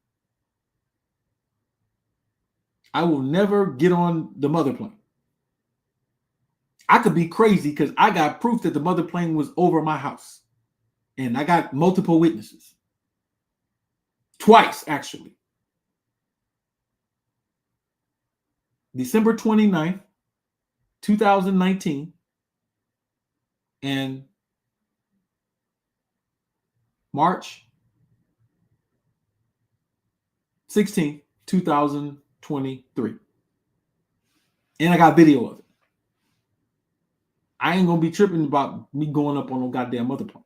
I will never get on the mother plane. I could be crazy because I got proof that the mother plane was over my house. And I got multiple witnesses. Twice, actually. December 29th, 2019, and March 16th, 2023. And I got video of it. I ain't gonna be tripping about me going up on no goddamn mother plane.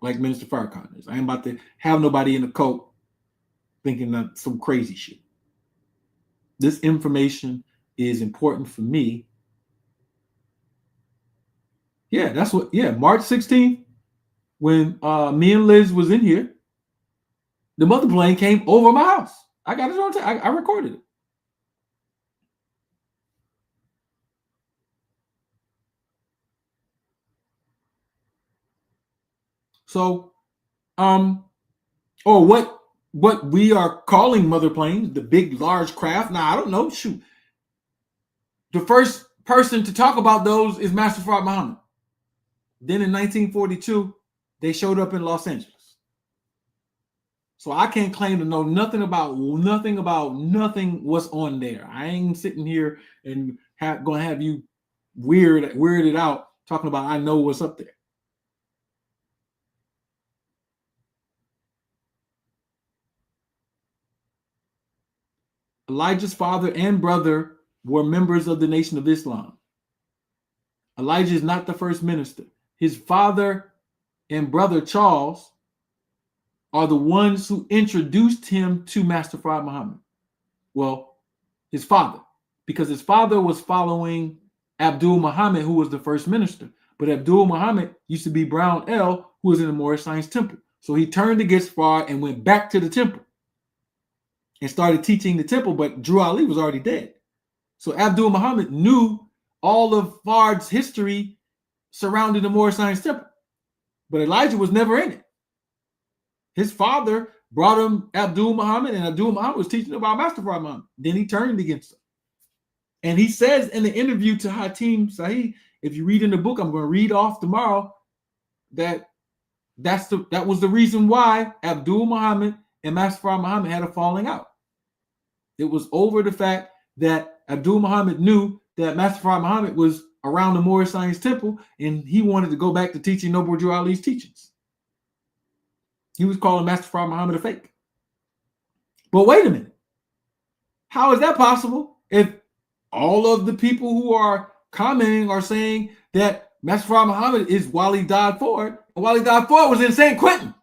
Like Minister Farrakhan is. I ain't about to have nobody in the cult thinking that some crazy shit. This information is important for me. Yeah, that's what, March 16th, when me and Liz was in here, the mother plane came over my house. I got it on tape. I recorded it. So, or what we are calling mother planes, the big, large craft. Now, I don't know. Shoot. The first person to talk about those is Master Fard Muhammad. Then in 1942, they showed up in Los Angeles. So I can't claim to know nothing about nothing what's on there. I ain't sitting here and going to have you weirded out talking about I know what's up there. Elijah's father and brother were members of the Nation of Islam. Elijah is not the first minister. His father and brother Charles are the ones who introduced him to Master Fard Muhammad. Well, his father, because his father was following Abdul Muhammad, who was the first minister. But Abdul Muhammad used to be Brown L, who was in the Moorish Science temple. So he turned against Fard and went back to the temple and started teaching the temple, but Drew Ali was already dead. So Abdul Muhammad knew all of Fard's history surrounding the Moorish Science temple. But Elijah was never in it. His father brought him Abdul Muhammad, and Abdul Muhammad was teaching about Master Fard Muhammad. Then he turned against him. And he says in the interview to Hatim Sahih, if you read in the book, I'm going to read off tomorrow, that was the reason why Abdul Muhammad and Master Fard Muhammad had a falling out. It was over the fact that Abdul Muhammad knew that Master Fard Muhammad was around the Moorish Science temple, and he wanted to go back to teaching Noble Drew Ali's teachings. He was calling Master Fard Muhammad a fake. But wait a minute. How is that possible if all of the people who are commenting are saying that Master Fard Muhammad is Walid Ford, and Walid Ford was in St. Quentin?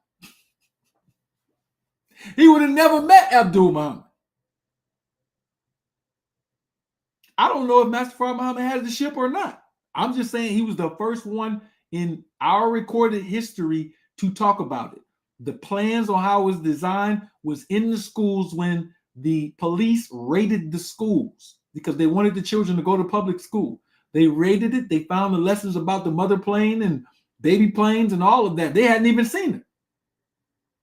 He would have never met Abdul Muhammad. I don't know if Master Fard Muhammad had the ship or not. I'm just saying he was the first one in our recorded history to talk about it. The plans on how it was designed was in the schools when the police raided the schools because they wanted the children to go to public school. They raided it. They found the lessons about the mother plane and baby planes and all of that. They hadn't even seen it.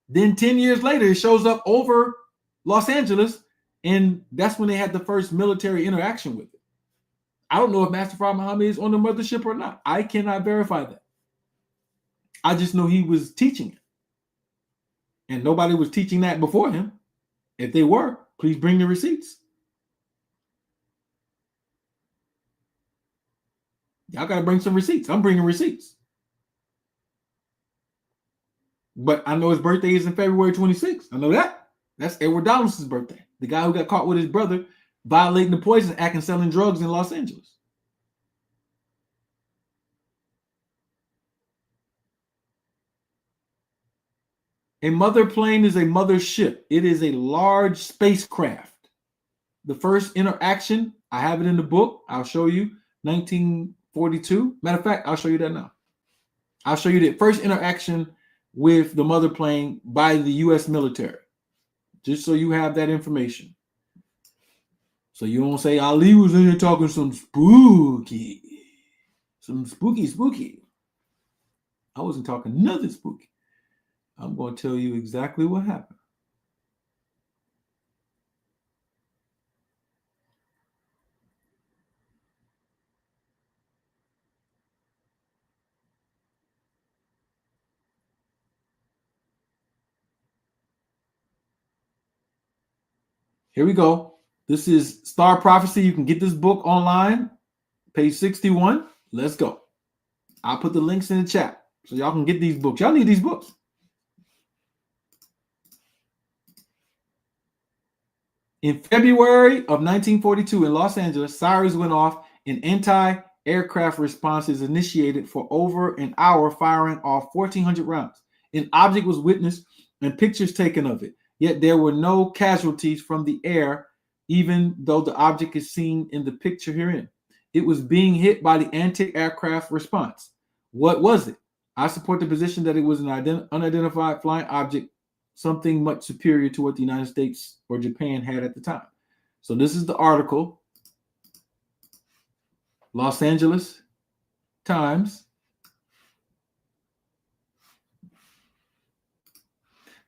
Then 10 years later, it shows up over Los Angeles, and that's when they had the first military interaction with it. I don't know if Master Fard Muhammad is on the mothership or not. I cannot verify that. I just know he was teaching it. And nobody was teaching that before him. If they were, please bring the receipts. Y'all got to bring some receipts. I'm bringing receipts. But I know his birthday is in February 26th. I know that. That's Edward Donaldson's birthday. The guy who got caught with his brother violating the Poison Act and selling drugs in Los Angeles. A mother plane is a mother ship. It is a large spacecraft. The first interaction, I have it in the book. I'll show you. 1942. Matter of fact, I'll show you that now. I'll show you the first interaction with the mother plane by the U.S. military. Just so you have that information. So you don't say Ali was in here talking some spooky. Some spooky. I wasn't talking nothing spooky. I'm going to tell you exactly what happened. Here we go. This is Star Prophecy. You can get this book online, page 61. Let's go. I'll put the links in the chat so y'all can get these books. Y'all need these books. In February of 1942 in Los Angeles, sirens went off and anti-aircraft responses initiated for over an hour, firing off 1,400 rounds. An object was witnessed and pictures taken of it. Yet there were no casualties from the air, even though the object is seen in the picture herein. It was being hit by the anti-aircraft response. What was it? I support the position that it was an unidentified flying object, something much superior to what the United States or Japan had at the time. So this is the article. Los Angeles Times.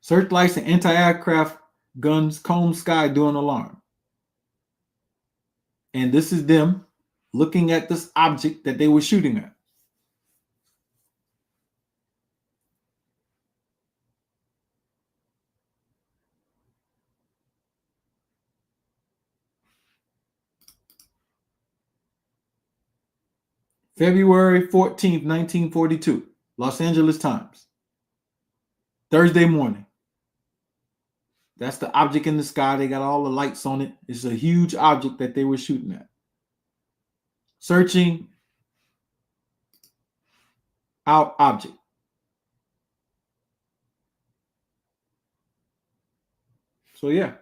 Searchlights and anti-aircraft guns comb sky during alarm. And this is them looking at this object that they were shooting at. February 14th, 1942, Los Angeles Times. Thursday morning. That's the object in the sky. They got all the lights on it. It's a huge object that they were shooting at. Searching out object. So yeah.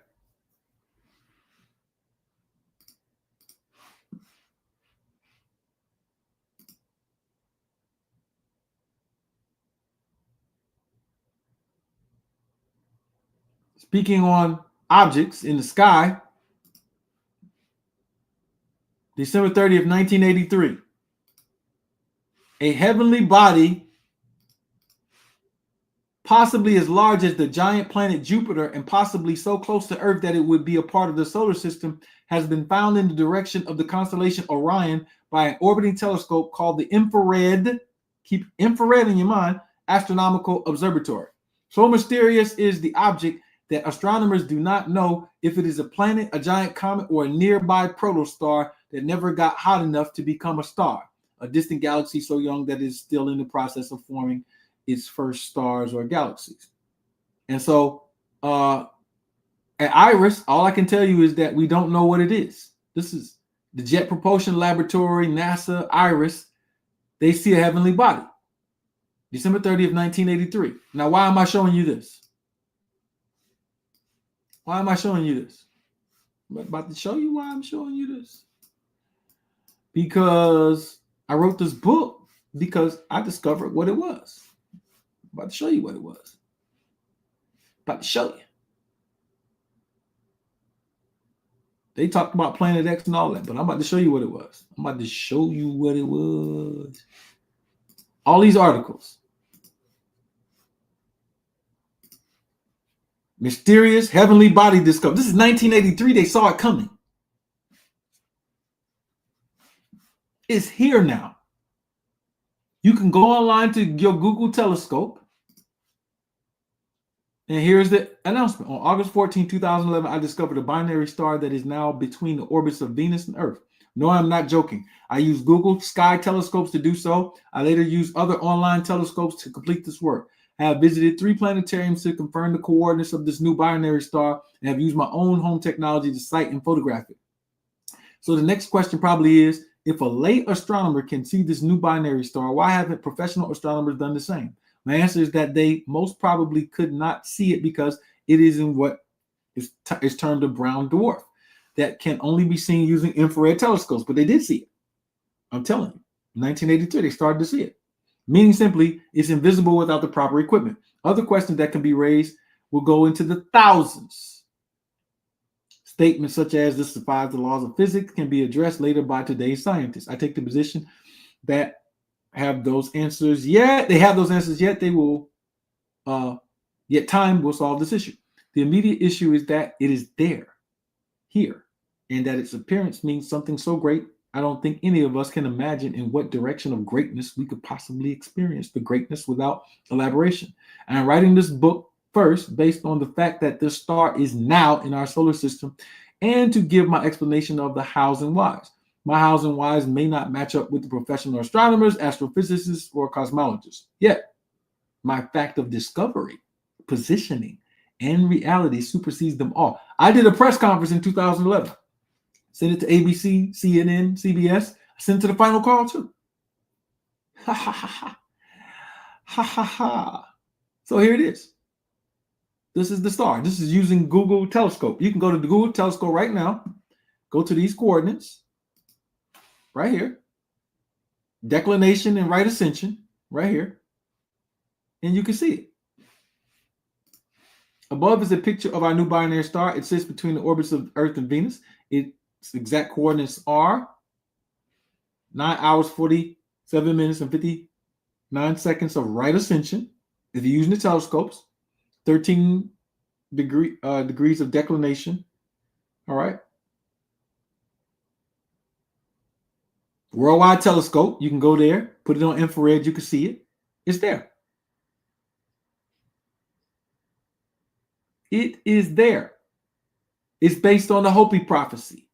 Speaking on objects in the sky, December 30th, 1983. A heavenly body, possibly as large as the giant planet Jupiter and possibly so close to Earth that it would be a part of the solar system, has been found in the direction of the constellation Orion by an orbiting telescope called the Infrared, keep infrared in your mind, Astronomical Observatory. So mysterious is the object that astronomers do not know if it is a planet, a giant comet, or a nearby protostar that never got hot enough to become a star, a distant galaxy so young that it is still in the process of forming its first stars or galaxies. And so at IRIS, all I can tell you is that we don't know what it is. This is the Jet Propulsion Laboratory, NASA, IRIS. They see a heavenly body. December 30th, 1983. Now, why am I showing you this? Why am I showing you this? I'm about to show you why I'm showing you this. because I wrote this book because I discovered what it was. I'm about to show you what it was. About to show you. They talked about Planet X and all that, but I'm about to show you what it was. I'm about to show you what it was. All these articles. Mysterious heavenly body discovered. This is 1983. They saw it coming. It's here now. You can go online to your Google telescope. And here's the announcement. On August 14, 2011, I discovered a binary star that is now between the orbits of Venus and Earth. No, I'm not joking. I used Google Sky telescopes to do so. I later used other online telescopes to complete this work. I have visited 3 planetariums to confirm the coordinates of this new binary star and have used my own home technology to sight and photograph it. So the next question probably is, if a lay astronomer can see this new binary star, why haven't professional astronomers done the same? My answer is that they most probably could not see it because it is in what is termed a brown dwarf that can only be seen using infrared telescopes. But they did see it. I'm telling you. In 1982, they started to see it. Meaning simply, it's invisible without the proper equipment. Other questions that can be raised will go into the thousands. Statements such as this defies the laws of physics can be addressed later by today's scientists. I take the position that have those answers yet. They have those answers yet. They will, yet time will solve this issue. The immediate issue is that it is there, here, and that its appearance means something so great, I don't think any of us can imagine in what direction of greatness we could possibly experience the greatness without elaboration. And I'm writing this book first based on the fact that this star is now in our solar system and to give my explanation of the hows and whys. My hows and whys may not match up with the professional astronomers, astrophysicists, or cosmologists. Yet, my fact of discovery, positioning, and reality supersedes them all. I did a press conference in 2011. Sent it to ABC, CNN, CBS. I sent it to the Final Call too. Ha ha ha ha. Ha ha ha. So here it is. This is the star. This is using Google Telescope. You can go to the Google Telescope right now. Go to these coordinates. Right here. Declination and right ascension. Right here. And you can see it. Above is a picture of our new binary star. It sits between the orbits of Earth and Venus. Its exact coordinates are 9 hours, 47 minutes, and 59 seconds of right ascension. If you're using the telescopes, 13 degrees of declination. All right. Worldwide telescope. You can go there, put it on infrared. You can see it. It's there. It is there. It's based on the Hopi prophecy.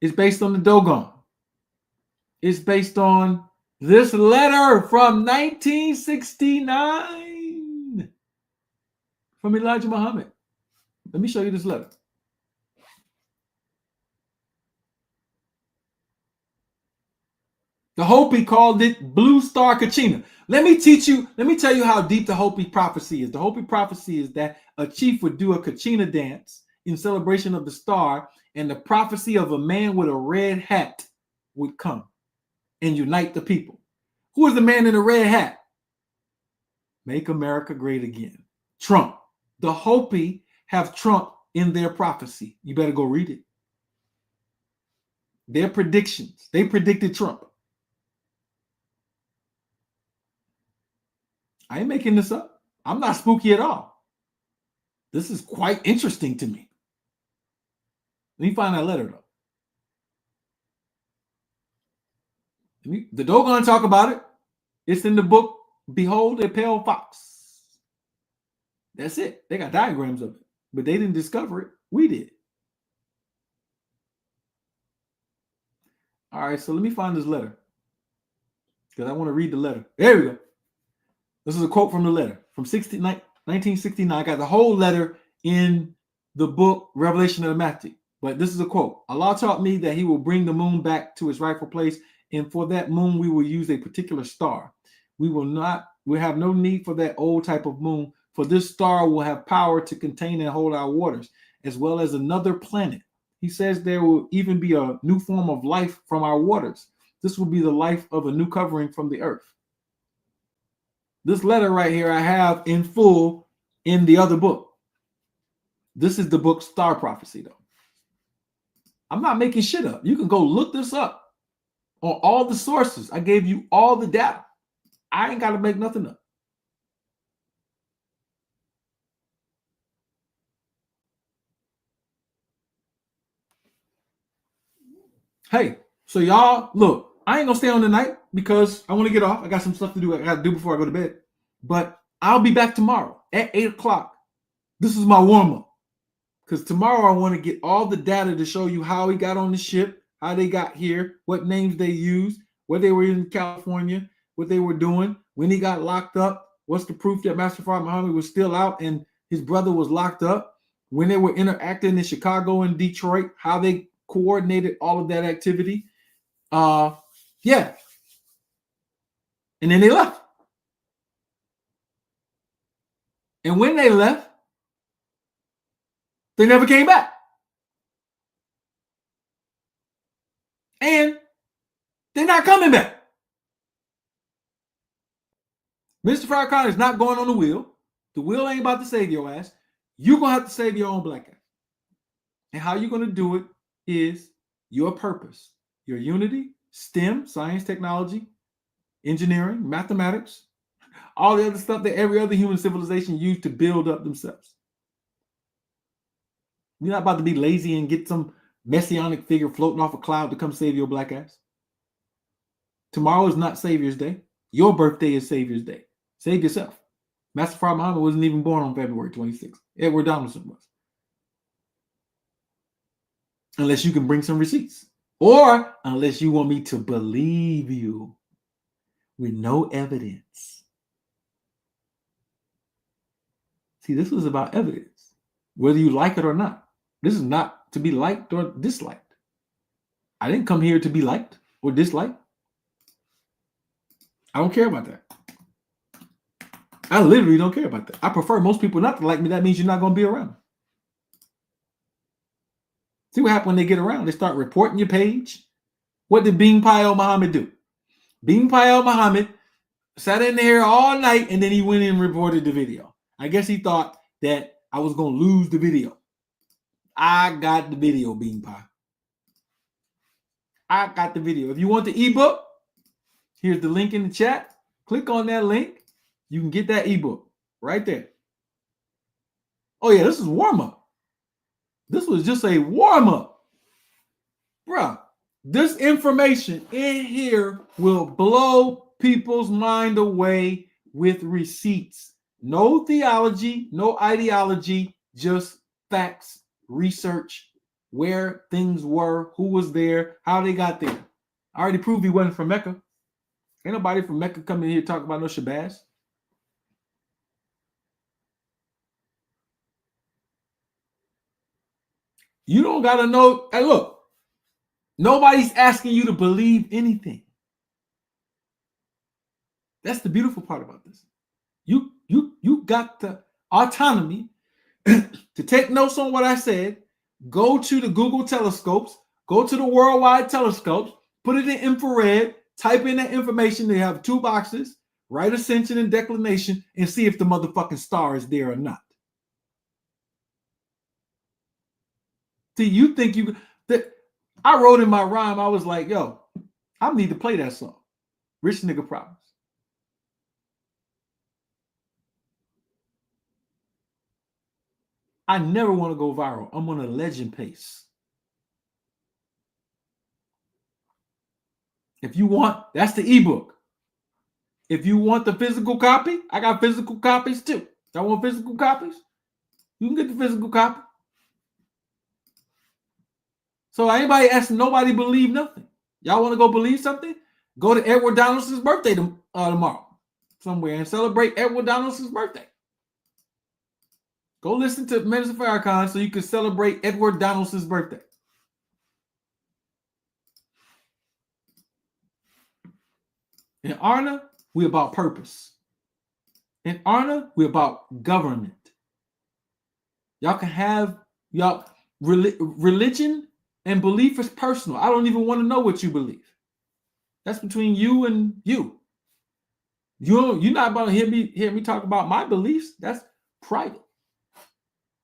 It's based on the Dogon. It's based on this letter from 1969 from Elijah Muhammad. Let me show you this letter. The Hopi called it Blue Star Kachina. Let me tell you how deep the Hopi prophecy is. The Hopi prophecy is that a chief would do a Kachina dance in celebration of the star, and the prophecy of a man with a red hat would come and unite the people. Who is the man in the red hat? Make America great again. Trump. The Hopi have Trump in their prophecy. You better go read it. Their predictions. They predicted Trump. I ain't making this up. I'm not spooky at all. This is quite interesting to me. Let me find that letter, though. The Dogon talk about it. It's in the book, Behold a Pale Fox. That's it. They got diagrams of it. But they didn't discover it. We did. All right, so let me find this letter. Because I want to read the letter. There we go. This is a quote from the letter. From 1969. I got the whole letter in the book, Revelation of the Matthew. But this is a quote. Allah taught me that he will bring the moon back to its rightful place. And for that moon, we will use a particular star. We have no need for that old type of moon, for this star will have power to contain and hold our waters, as well as another planet. He says there will even be a new form of life from our waters. This will be the life of a new covering from the earth. This letter right here I have in full in the other book. This is the book Star Prophecy, though. I'm not making shit up. You can go look this up on all the sources. I gave you all the data. I ain't got to make nothing up. Hey, so y'all, look, I ain't going to stay on tonight because I want to get off. I got some stuff to do. I got to do before I go to bed. But I'll be back tomorrow at 8 o'clock. This is my warm-up. Because tomorrow I want to get all the data to show you how he got on the ship, how they got here, what names they used, where they were in California, what they were doing, when he got locked up, what's the proof that Master Fard Muhammad was still out and his brother was locked up, when they were interacting in Chicago and Detroit, how they coordinated all of that activity. Yeah. And then they left. And when they left, they never came back. And they're not coming back. Mr. Farrakhan is not going on the wheel. The wheel ain't about to save your ass. You're going to have to save your own black ass. And how you're going to do it is your purpose, your unity, STEM, science, technology, engineering, mathematics, all the other stuff that every other human civilization used to build up themselves. You're not about to be lazy and get some messianic figure floating off a cloud to come save your black ass. Tomorrow is not Savior's Day. Your birthday is Savior's Day. Save yourself. Master Fard Muhammad wasn't even born on February 26th. Edward Donaldson was. Unless you can bring some receipts. Or unless you want me to believe you with no evidence. See, this was about evidence. Whether you like it or not. This is not to be liked or disliked. I didn't come here to be liked or disliked. I don't care about that. I literally don't care about that. I prefer most people not to like me. That means you're not going to be around. See what happens when they get around? They start reporting your page. What did Bing Payal Muhammad do? Bing Payal Muhammad sat in there all night and then he went in and reported the video. I guess he thought that I was going to lose the video. I got the video, Bing Pie. I got the video. If you want the ebook, here's the link in the chat. Click on that link. You can get that ebook right there. Oh, yeah, this is warm-up. This was just a warm-up. Bruh, this information in here will blow people's mind away with receipts. No theology, no ideology, just facts, research, where things were, who was there, how they got there. I already proved he wasn't from Mecca. Ain't nobody from Mecca coming here talking about no Shabazz. You don't got to know. Hey, look, nobody's asking you to believe anything. That's the beautiful part about this. You got the autonomy to take notes on what I said, go to the Google telescopes, go to the worldwide telescopes, put it in infrared, type in that information. They have 2 boxes, write ascension and declination, and see if the motherfucking star is there or not. See, you think you that I wrote in my rhyme, I was like, yo, I need to play that song. Rich Nigga Problems. I never want to go viral. I'm on a legend pace. If you want, that's the ebook. If you want the physical copy, I got physical copies too. I want physical copies. You can get the physical copy. So anybody asking, nobody believe nothing. Y'all want to go believe something? Go to Edward Donaldson's birthday tomorrow somewhere and celebrate Edward Donaldson's birthday. Go listen to Minister Farrakhan so you can celebrate Edward Donaldson's birthday. In Arna, we're about purpose. In Arna, we're about government. Y'all can have y'all religion And belief is personal. I don't even want to know what you believe. That's between you and you. You're not about to hear me talk about my beliefs. That's private.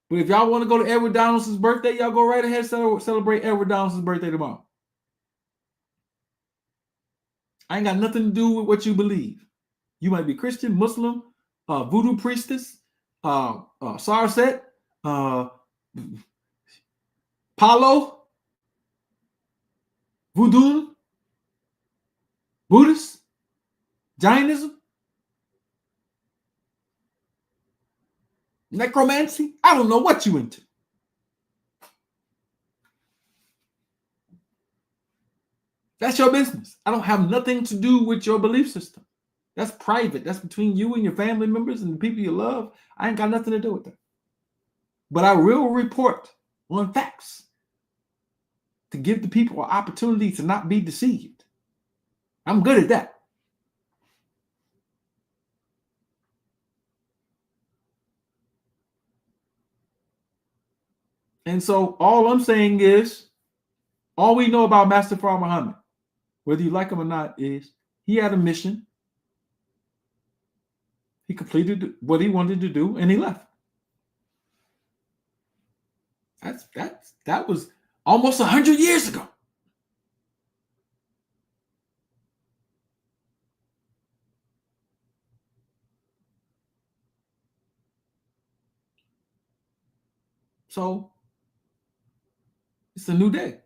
But if y'all want to go to Edward Donaldson's birthday, y'all go right ahead and celebrate Edward Donaldson's birthday tomorrow. I ain't got nothing to do with what you believe. You might be Christian, Muslim, voodoo priestess, Sarset, Palo, voodoo, Buddhist, Jainism, necromancy. I don't know what you into. That's your business. I don't have nothing to do with your belief system. That's private. That's between you and your family members and the people you love. I ain't got nothing to do with that. But I will report on facts to give the people an opportunity to not be deceived. I'm good at that. And so all I'm saying is, all we know about Master Fard Muhammad, whether you like him or not, is he had a mission. He completed what he wanted to do, and he left. That was almost 100 years ago. So it's a new day.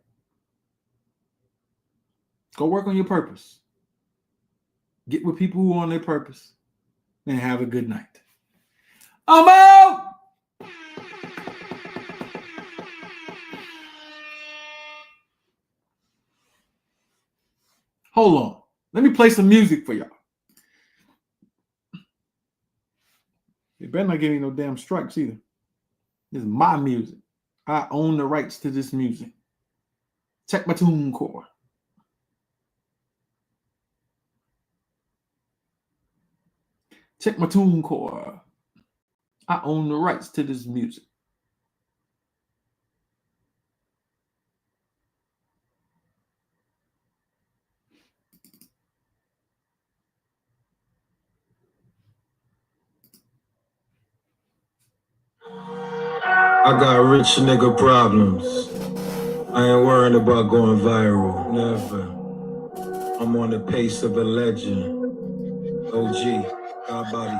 Go work on your purpose. Get with people who are on their purpose, and have a good night. I'm out. Hold on. Let me play some music for y'all. They better not give me no damn strikes either. This is my music. I own the rights to this music. Check my tune core. Check my tune core. I own the rights to this music. I got rich nigga problems. I ain't worried about going viral. Never. I'm on the pace of a legend. OG, God body.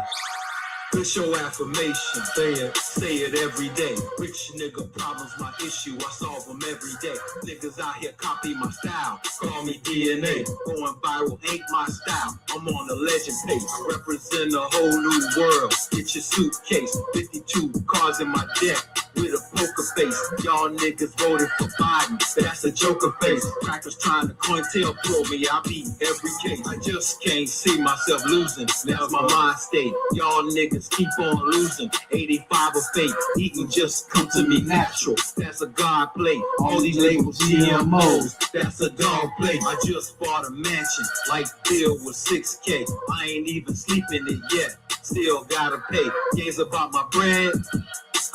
It's your affirmation. Say it every day. Rich nigga problems, my issue. I solve them every day. Niggas out here copy my style. Call me DNA. Going viral ain't my style. I'm on the legend page. I represent a whole new world. Get your suitcase. 52 cars in my deck. With a poker face, y'all niggas voted for Biden, but that's a joker face. Crackers trying to COINTELPRO me, I beat every case. I just can't see myself losing, that's my mind state. Y'all niggas keep on losing, 85 of fate. Eating just come to me natural, that's a God play. All these labels GMOs, that's a dog play. I just bought a mansion, like bill was 6K. I ain't even sleeping it yet, still gotta pay. Games about my bread,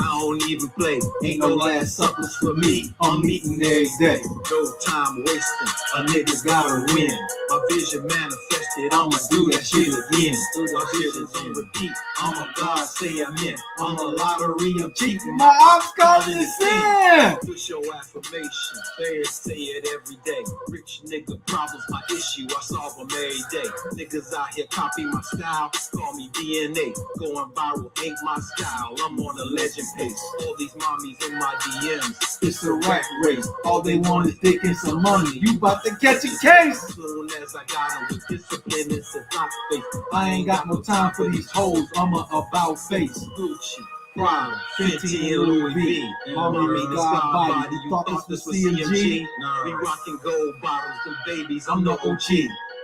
I don't even play. Ain't no last suppers for me. I'm eating every day. No time wasting. A nigga gotta win. My vision manifested. I'ma do that shit again. My vision's on repeat. I'm a God, say I'm in. On the lottery, I'm cheating. My ops calling is in. Push your affirmation. Say it every day. Rich nigga problems, my issue. I solve them every day. Niggas out here copy my style. Call me DNA. Going viral ain't my style. I'm on a legend pace. All these mommies in my DMs. It's a rat race. All they want is dick and some money. You about to catch a case. As soon as I got them with discipline, it's a top face. I ain't got no time for these hoes. I'm a about face. Gucci, Prada, Fenty, and Louis V. Mommy, the God body. You thought this was CMG? Nah. We rocking gold bottles, them babies. I'm the OG.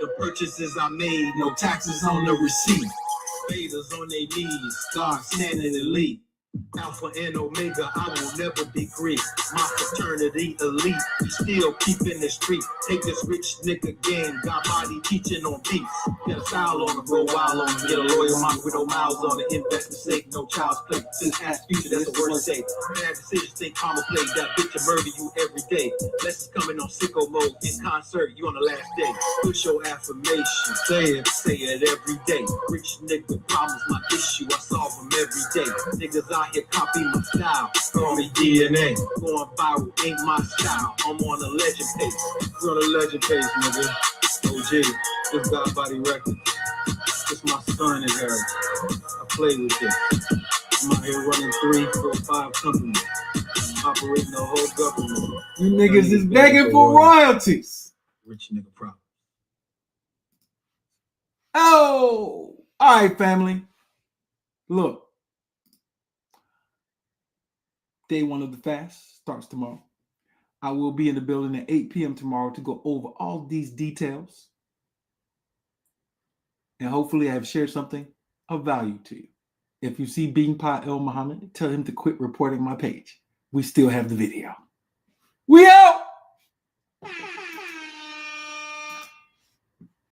The purchases I made, no taxes on the receipt. Faders on their knees, God standing elite. Alpha and Omega, I will never be Greek. My fraternity elite, still keeping the street. Take this rich nigga game, got body teaching on beats. Get a style on the roll wild on get a loyal mock with no miles on it. Invest in sake, no child's play. This ass future, that's the word to say. Bad decisions, think karma play. That bitch will murder you every day. Lessons coming on sicko mode. In concert, you on the last day. Push your affirmation. Say it every day. Rich nigga problems my issue. I solve them every day. Niggas out here copy my style. Call me DNA. Going viral ain't my style. I'm on the legend page. You're on the legend page, nigga. OG. This God Body Records. This my son is Eric. I play with this. I'm out here running 3, 4, 5 companies. Operating the whole government. You niggas is begging for royalties. Rich nigga problem. Oh, all right, family. Look, day 1 of the fast starts tomorrow. I will be in the building at 8 p.m. tomorrow to go over all these details. And hopefully I have shared something of value to you. If you see Bean Pie El Muhammad, tell him to quit reporting my page. We still have the video. We out!